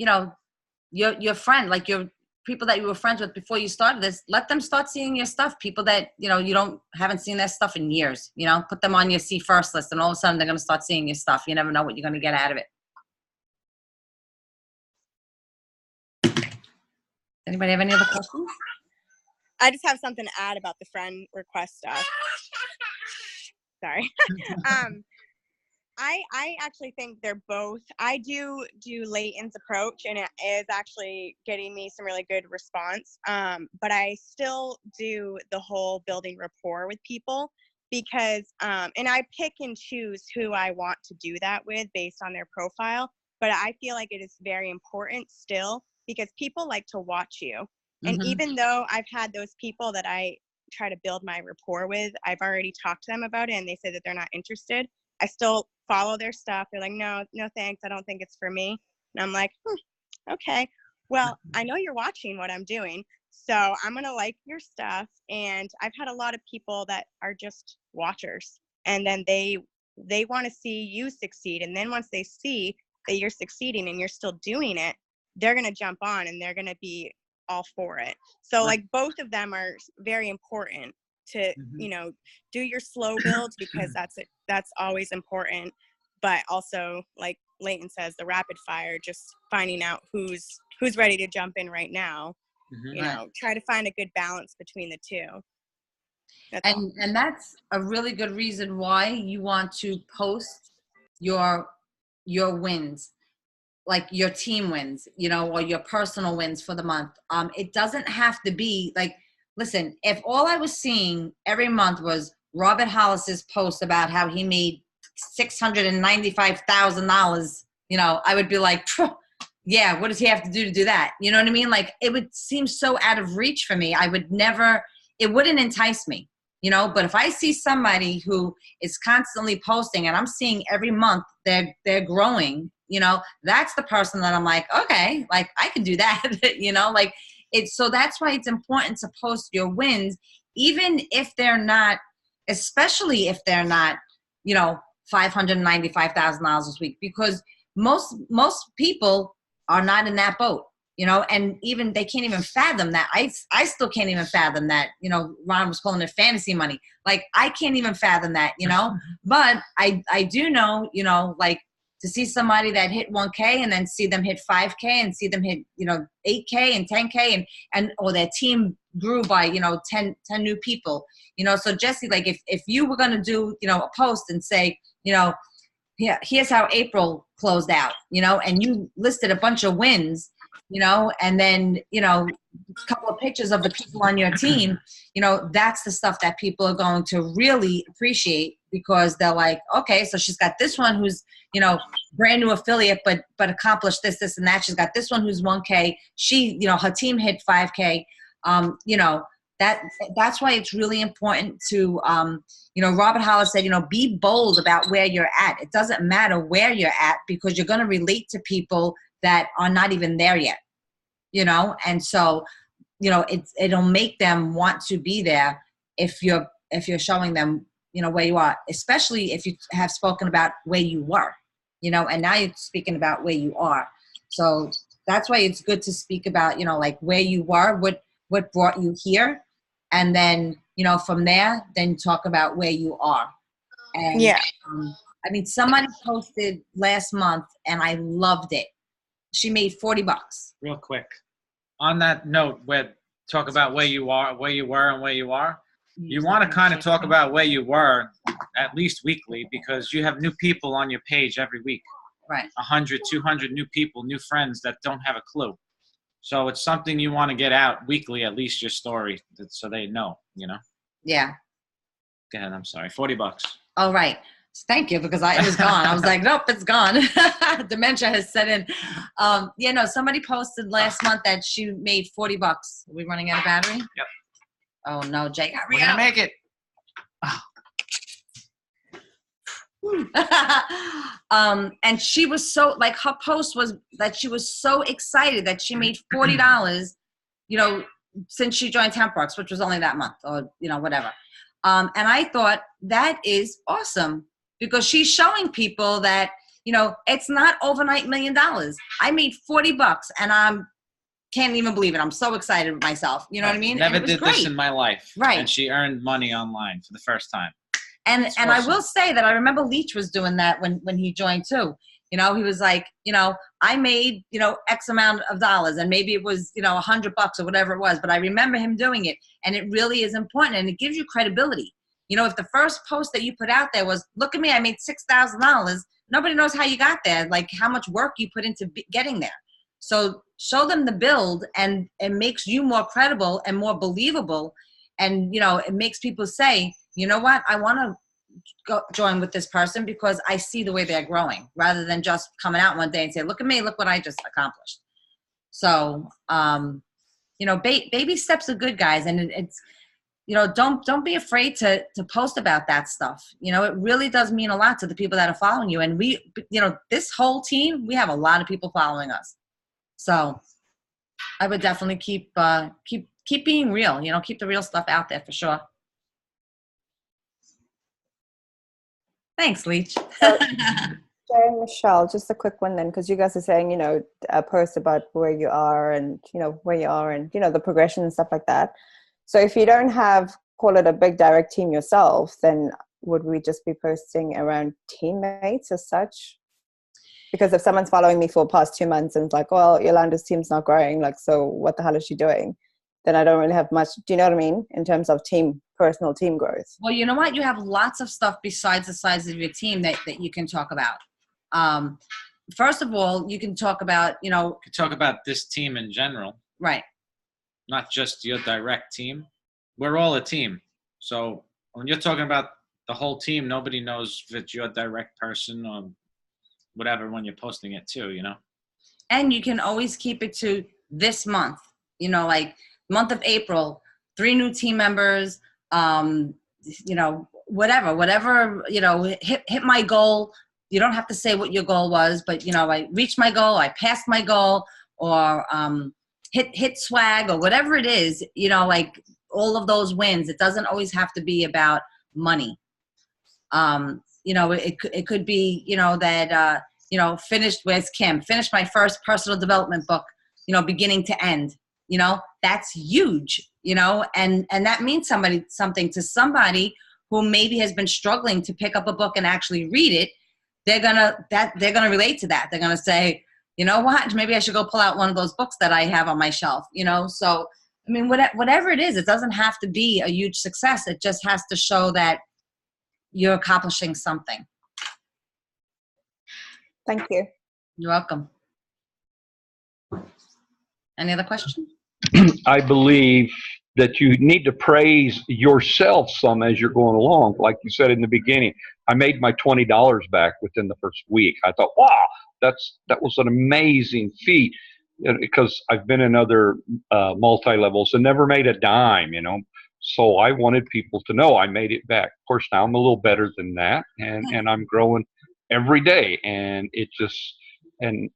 your friend, like your people that you were friends with before you started this, let them start seeing your stuff. People that, you haven't seen their stuff in years, put them on your see first list, and all of a sudden they're going to start seeing your stuff. You never know what you're going to get out of it. Anybody have any other questions? I just have something to add about the friend request stuff. Sorry. I actually think they're both. I do Leighton's approach, and it is actually getting me some really good response. But I still do the whole building rapport with people, because, and I pick and choose who I want to do that with based on their profile. But I feel like it is very important still, because people like to watch you. And even though I've had those people that I try to build my rapport with, I've already talked to them about it and they say that they're not interested, I still follow their stuff. They're like, no thanks, I don't think it's for me. And I'm like, okay, well, I know you're watching what I'm doing, so I'm gonna like your stuff. And I've had a lot of people that are just watchers, and then they want to see you succeed, and then once they see that you're succeeding and you're still doing it, they're gonna jump on and they're gonna be all for it. So like both of them are very important to do your slow builds, because that's always important. But also, like Leighton says, the rapid fire, just finding out who's ready to jump in right now. Try to find a good balance between the two. And that's a really good reason why you want to post your wins. like your team wins, you know, or your personal wins for the month. It doesn't have to be like, listen, if all I was seeing every month was Robert Hollis's post about how he made $695,000, you know, I would be like, yeah, what does he have to do that? You know what I mean? Like, it would seem so out of reach for me. I would never, it wouldn't entice me, you know. But if I see somebody who is constantly posting and I'm seeing every month they're growing, you know, that's the person that I'm like, okay, like I can do that, you know, like it's, so that's why it's important to post your wins, even if they're not, especially if they're not, you know, $595,000 this week, because most people are not in that boat, you know, and even they can't even fathom that. I still can't even fathom that, you know. Ron was calling it fantasy money. Like, I can't even fathom that, you know. But I do know, you know, like, to see somebody that hit 1K and then see them hit 5K and see them hit, you know, 8K and 10K and or their team grew by, you know, 10 new people, you know. So Jesse, like, if you were going to do, you know, a post and say, you know, yeah, here's how April closed out, you know, and you listed a bunch of wins, you know, and then, you know, a couple of pictures of the people on your team, you know, that's the stuff that people are going to really appreciate, because they're like, okay, so she's got this one who's, you know, brand new affiliate, but accomplished this, and that. She's got this one who's 1K. She, you know, her team hit 5K. You know, that's why it's really important to, you know, Robert Hollis said, you know, be bold about where you're at. It doesn't matter where you're at, because you're going to relate to people that are not even there yet, you know? And so, you know, it'll make them want to be there if you're showing them, you know, where you are, especially if you have spoken about where you were, you know, and now you're speaking about where you are. So that's why it's good to speak about, you know, like where you were, what brought you here. And then, you know, from there, then talk about where you are. And Yeah. I mean, somebody posted last month and I loved it. She made $40. Real quick. On that note, where talk about where you are, where you were, and where you are. You want to kind of talk about where you were at least weekly, because you have new people on your page every week. Right. 100, 200 new people, new friends that don't have a clue. So it's something you want to get out weekly, at least your story, so they know, you know? Yeah. Go ahead, I'm sorry. $40. Oh, right. Thank you, because it was gone. I was like, nope, it's gone. Dementia has set in. Yeah, no, somebody posted last month that she made $40. Are we running out of battery? Yep. Oh, no, Jake, We're hurry going up. to make it. And she was so, like, her post was that she was so excited that she made $40, you know, since she joined Tempworks, which was only that month, or, you know, whatever. And I thought that is awesome, because she's showing people that, you know, it's not overnight $1 million. I made $40 and I'm can't even believe it. I'm so excited with myself. You know what I mean? Never And it was did great. this in my life. Right. And she earned money online for the first time. And That's and awesome. I will say that I remember Leach was doing that when he joined too. You know, he was like, you know, I made, you know, X amount of dollars, and maybe it was, you know, $100 or whatever it was, but I remember him doing it, and it really is important, and it gives you credibility. You know, if the first post that you put out there was, look at me, I made $6,000, nobody knows how you got there, like how much work you put into getting there. So show them the build, and it makes you more credible and more believable. And, you know, it makes people say, you know what, I want to go join with this person because I see the way they're growing, rather than just coming out one day and say, look at me, look what I just accomplished. So, you know, baby steps are good, guys. And it's, you know, don't be afraid to post about that stuff. You know, it really does mean a lot to the people that are following you. And we, you know, this whole team, we have a lot of people following us. So I would definitely keep being real, you know, keep the real stuff out there for sure. Thanks, Leach. Michelle, just a quick one then, because you guys are saying, you know, a post about where you are and, you know, where you are and, you know, the progression and stuff like that. So if you don't have, call it a big direct team yourself, then would we just be posting around teammates as such? Because if someone's following me for the past 2 months and it's like, well, Yolanda's team's not growing, like, so what the hell is she doing? Then I don't really have much, do you know what I mean? In terms of personal team growth. Well, you know what? You have lots of stuff besides the size of your team that you can talk about. first of all, you can talk about, We could talk about this team in general, right. not just your direct team. We're all a team. So when you're talking about the whole team, nobody knows if it's your direct person or whatever when you're posting it too, And you can always keep it to this month, like month of April, 3 new team members, whatever, hit my goal. You don't have to say what your goal was, but I reached my goal, I passed my goal, or hit swag, or whatever it is, like all of those wins. It doesn't always have to be about money. It could be, that, finished with Kim, finished my first personal development book, beginning to end, that's huge, and that means something to somebody who maybe has been struggling to pick up a book and actually read it. They're gonna relate to that. They're gonna say, you know what, maybe I should go pull out one of those books that I have on my shelf, so I mean, whatever it is, it doesn't have to be a huge success. It just has to show that you're accomplishing something. Thank you. You're welcome. Any other questions? I believe that you need to praise yourself some as you're going along. Like you said in the beginning, I made my $20 back within the first week. I thought, wow, that was an amazing feat, because I've been in other multi-levels and never made a dime, So I wanted people to know I made it back. Of course, now I'm a little better than that, and I'm growing every day. And and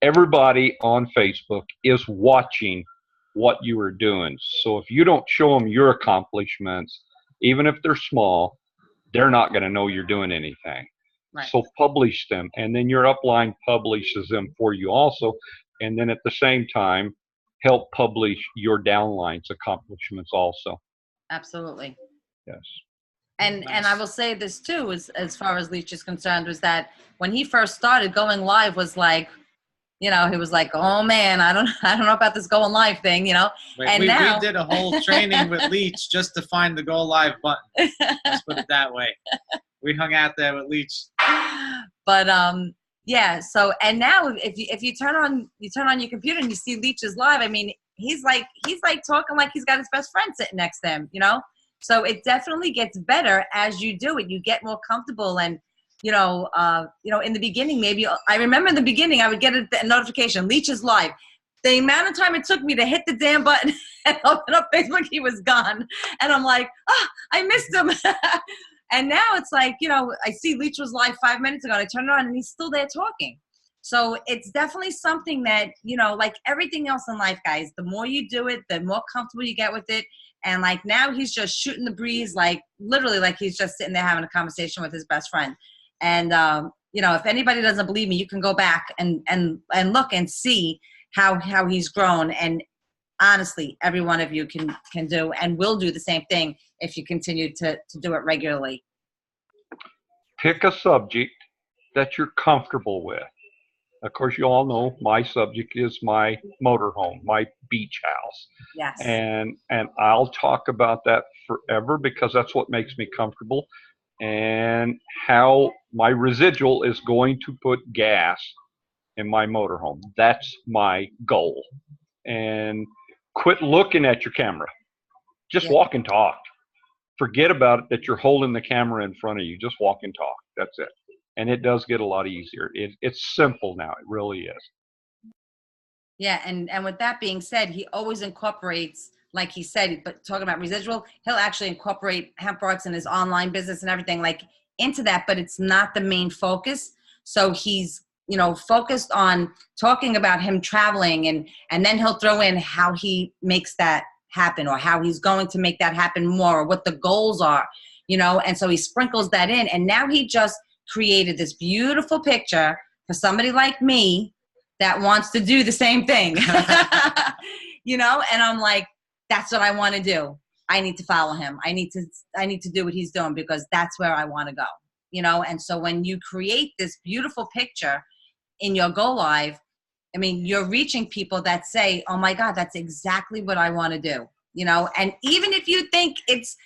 everybody on Facebook is watching what you are doing. So if you don't show them your accomplishments, even if they're small, they're not going to know you're doing anything. Right. So publish them, and then your upline publishes them for you also. And then at the same time, help publish your downline's accomplishments also. Absolutely. Yes. And I will say this too, as far as Leach is concerned, was that when he first started, going live was like, he was like, oh man, I don't know about this going live thing, Wait, we did a whole training with Leach just to find the go live button. Let's put it that way. We hung out there with Leach. But yeah. So, and now if you turn on your computer and you see Leach's live, I mean, he's like talking like he's got his best friend sitting next to him, So it definitely gets better as you do it. You get more comfortable, and in the beginning, maybe I remember in the beginning, I would get a notification, Leach is live. The amount of time it took me to hit the damn button and open up Facebook, he was gone, and I'm like, I missed him. And now it's like, I see Leach was live 5 minutes ago, and I turn it on, and he's still there talking. So it's definitely something that, like everything else in life, guys, the more you do it, the more comfortable you get with it. And like now he's just shooting the breeze, like literally like he's just sitting there having a conversation with his best friend. And, if anybody doesn't believe me, you can go back and look and see how he's grown. And honestly, every one of you can do and will do the same thing if you continue to do it regularly. Pick a subject that you're comfortable with. Of course, you all know my subject is my motorhome, my beach house. Yes. And I'll talk about that forever because that's what makes me comfortable, and how my residual is going to put gas in my motorhome. That's my goal. And quit looking at your camera. Just walk and talk. Forget about it that you're holding the camera in front of you. Just walk and talk. That's it. And it does get a lot easier. It's simple now. It really is. Yeah, and with that being said, he always incorporates, like he said, but talking about residual, he'll actually incorporate hemp arts in his online business and everything like into that, but it's not the main focus. So he's, focused on talking about him traveling, and then he'll throw in how he makes that happen, or how he's going to make that happen more, or what the goals are, and so he sprinkles that in. And now he just created this beautiful picture for somebody like me that wants to do the same thing, and I'm like, that's what I want to do. I need to follow him. I need to do what he's doing because that's where I want to go, and so when you create this beautiful picture in your Go Live, I mean, you're reaching people that say, oh my God, that's exactly what I want to do, and even if you think it's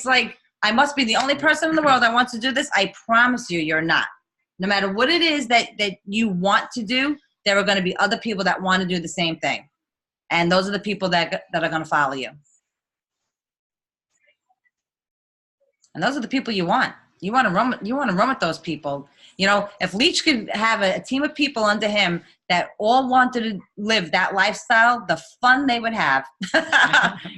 like, I must be the only person in the world that wants to do this, I promise you, you're not. No matter what it is that you want to do, there are going to be other people that want to do the same thing. And those are the people that are going to follow you. And those are the people you want. You want to run with those people. You know, if Leach could have a team of people under him that all wanted to live that lifestyle, the fun they would have.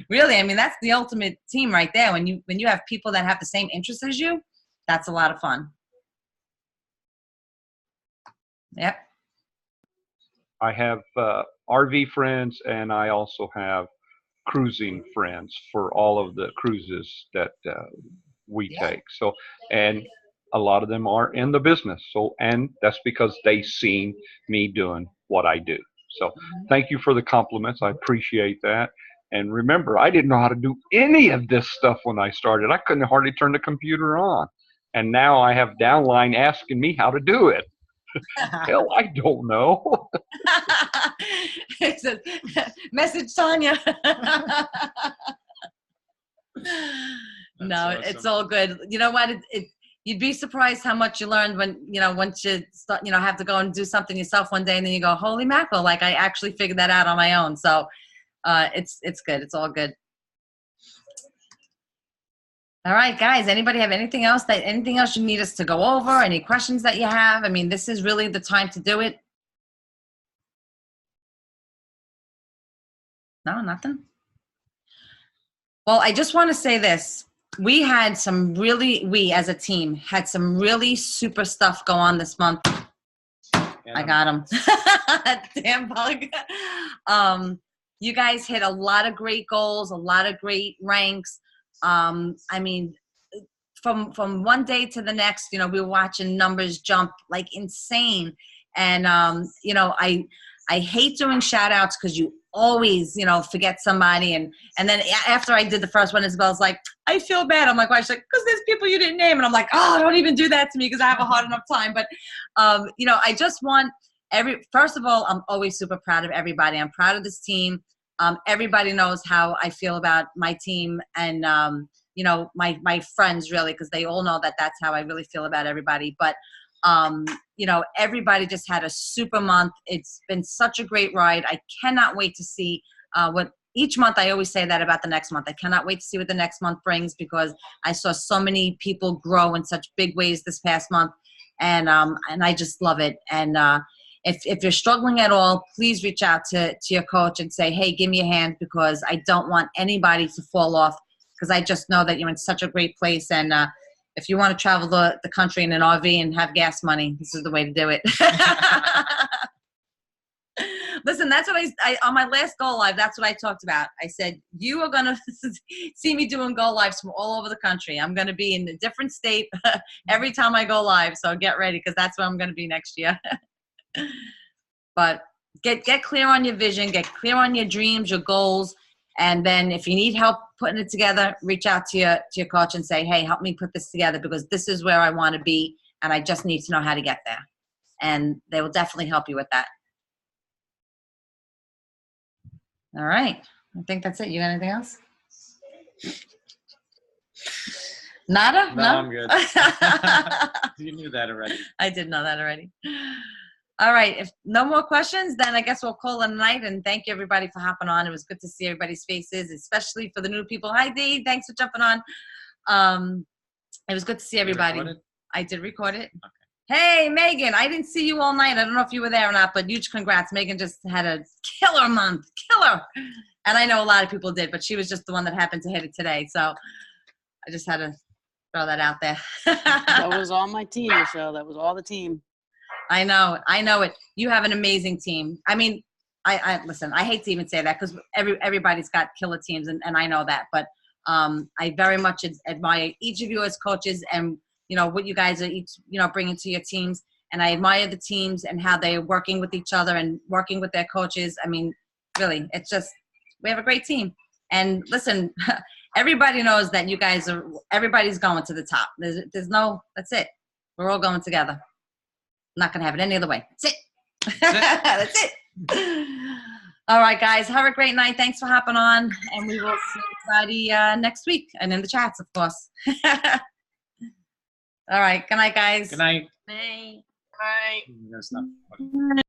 Really, I mean, that's the ultimate team right there. When you have people that have the same interests as you, that's a lot of fun. Yep. I have RV friends, and I also have cruising friends for all of the cruises that we take. So, and a lot of them are in the business. So, and that's because they seen me doing what I do. So, thank you for the compliments. I appreciate that. And remember, I didn't know how to do any of this stuff when I started. I couldn't hardly turn the computer on. And now I have downline asking me how to do it. Hell, I don't know. It says, message Tanya. No, awesome. It's all good. You know what? You'd be surprised how much you learned when, once you start, have to go and do something yourself one day, and then you go, holy mackerel, like I actually figured that out on my own. So it's good. It's all good. All right, guys, anybody have anything else you need us to go over? Any questions that you have? I mean, this is really the time to do it. No, nothing? Well, I just want to say this. We as a team, had some really super stuff go on this month. I got him. Damn bug. You guys hit a lot of great goals, a lot of great ranks. I mean, from one day to the next, we were watching numbers jump like insane. And, I hate doing shout outs because you always, forget somebody. And then after I did the first one, Isabel's like, I feel bad. I'm like, why? She's like, because there's people you didn't name. And I'm like, oh, don't even do that to me because I have a hard enough time. But, I just want first of all, I'm always super proud of everybody. I'm proud of this team. Everybody knows how I feel about my team and, my friends really, because they all know that that's how I really feel about everybody. But, everybody just had a super month. It's been such a great ride. I cannot wait to see what each month. I always say that about the next month. I cannot wait to see what the next month brings because I saw so many people grow in such big ways this past month. And I just love it. And, if you're struggling at all, please reach out to your coach and say, hey, give me a hand because I don't want anybody to fall off because I just know that you're in such a great place. And if you want to travel the country in an RV and have gas money, this is the way to do it. Listen, that's what I on my last GoLive, that's what I talked about. I said, you are going to see me doing GoLives from all over the country. I'm going to be in a different state every time I go live. So get ready because that's where I'm going to be next year. But get clear on your vision, get clear on your dreams, your goals, and then if you need help putting it together, reach out to your coach and say, hey, help me put this together because this is where I want to be and I just need to know how to get there. And they will definitely help you with that. All right. I think that's it. You got anything else? Nada? No, I'm good. You knew that already. I did know that already. All right. If no more questions, then I guess we'll call it a night. And thank you, everybody, for hopping on. It was good to see everybody's faces, especially for the new people. Hi, Dee. Thanks for jumping on. It was good to see everybody. I did record it. Okay. Hey, Megan. I didn't see you all night. I don't know if you were there or not, but huge congrats. Megan just had a killer month. Killer. And I know a lot of people did, but she was just the one that happened to hit it today. So I just had to throw that out there. That was all my team, Michelle. That was all the team. I know it. You have an amazing team. I mean, I listen, I hate to even say that because everybody's got killer teams and I know that, but I very much admire each of you as coaches and, what you guys are each, bringing to your teams. And I admire the teams and how they're working with each other and working with their coaches. I mean, really, it's just, we have a great team. And listen, everybody knows that you guys everybody's going to the top. That's it. We're all going together. I'm not going to have it any other way. That's it. That's it. All right, guys. Have a great night. Thanks for hopping on. And we will see everybody next week. And in the chats, of course. All right. Good night, guys. Good night. Bye. That's not funny.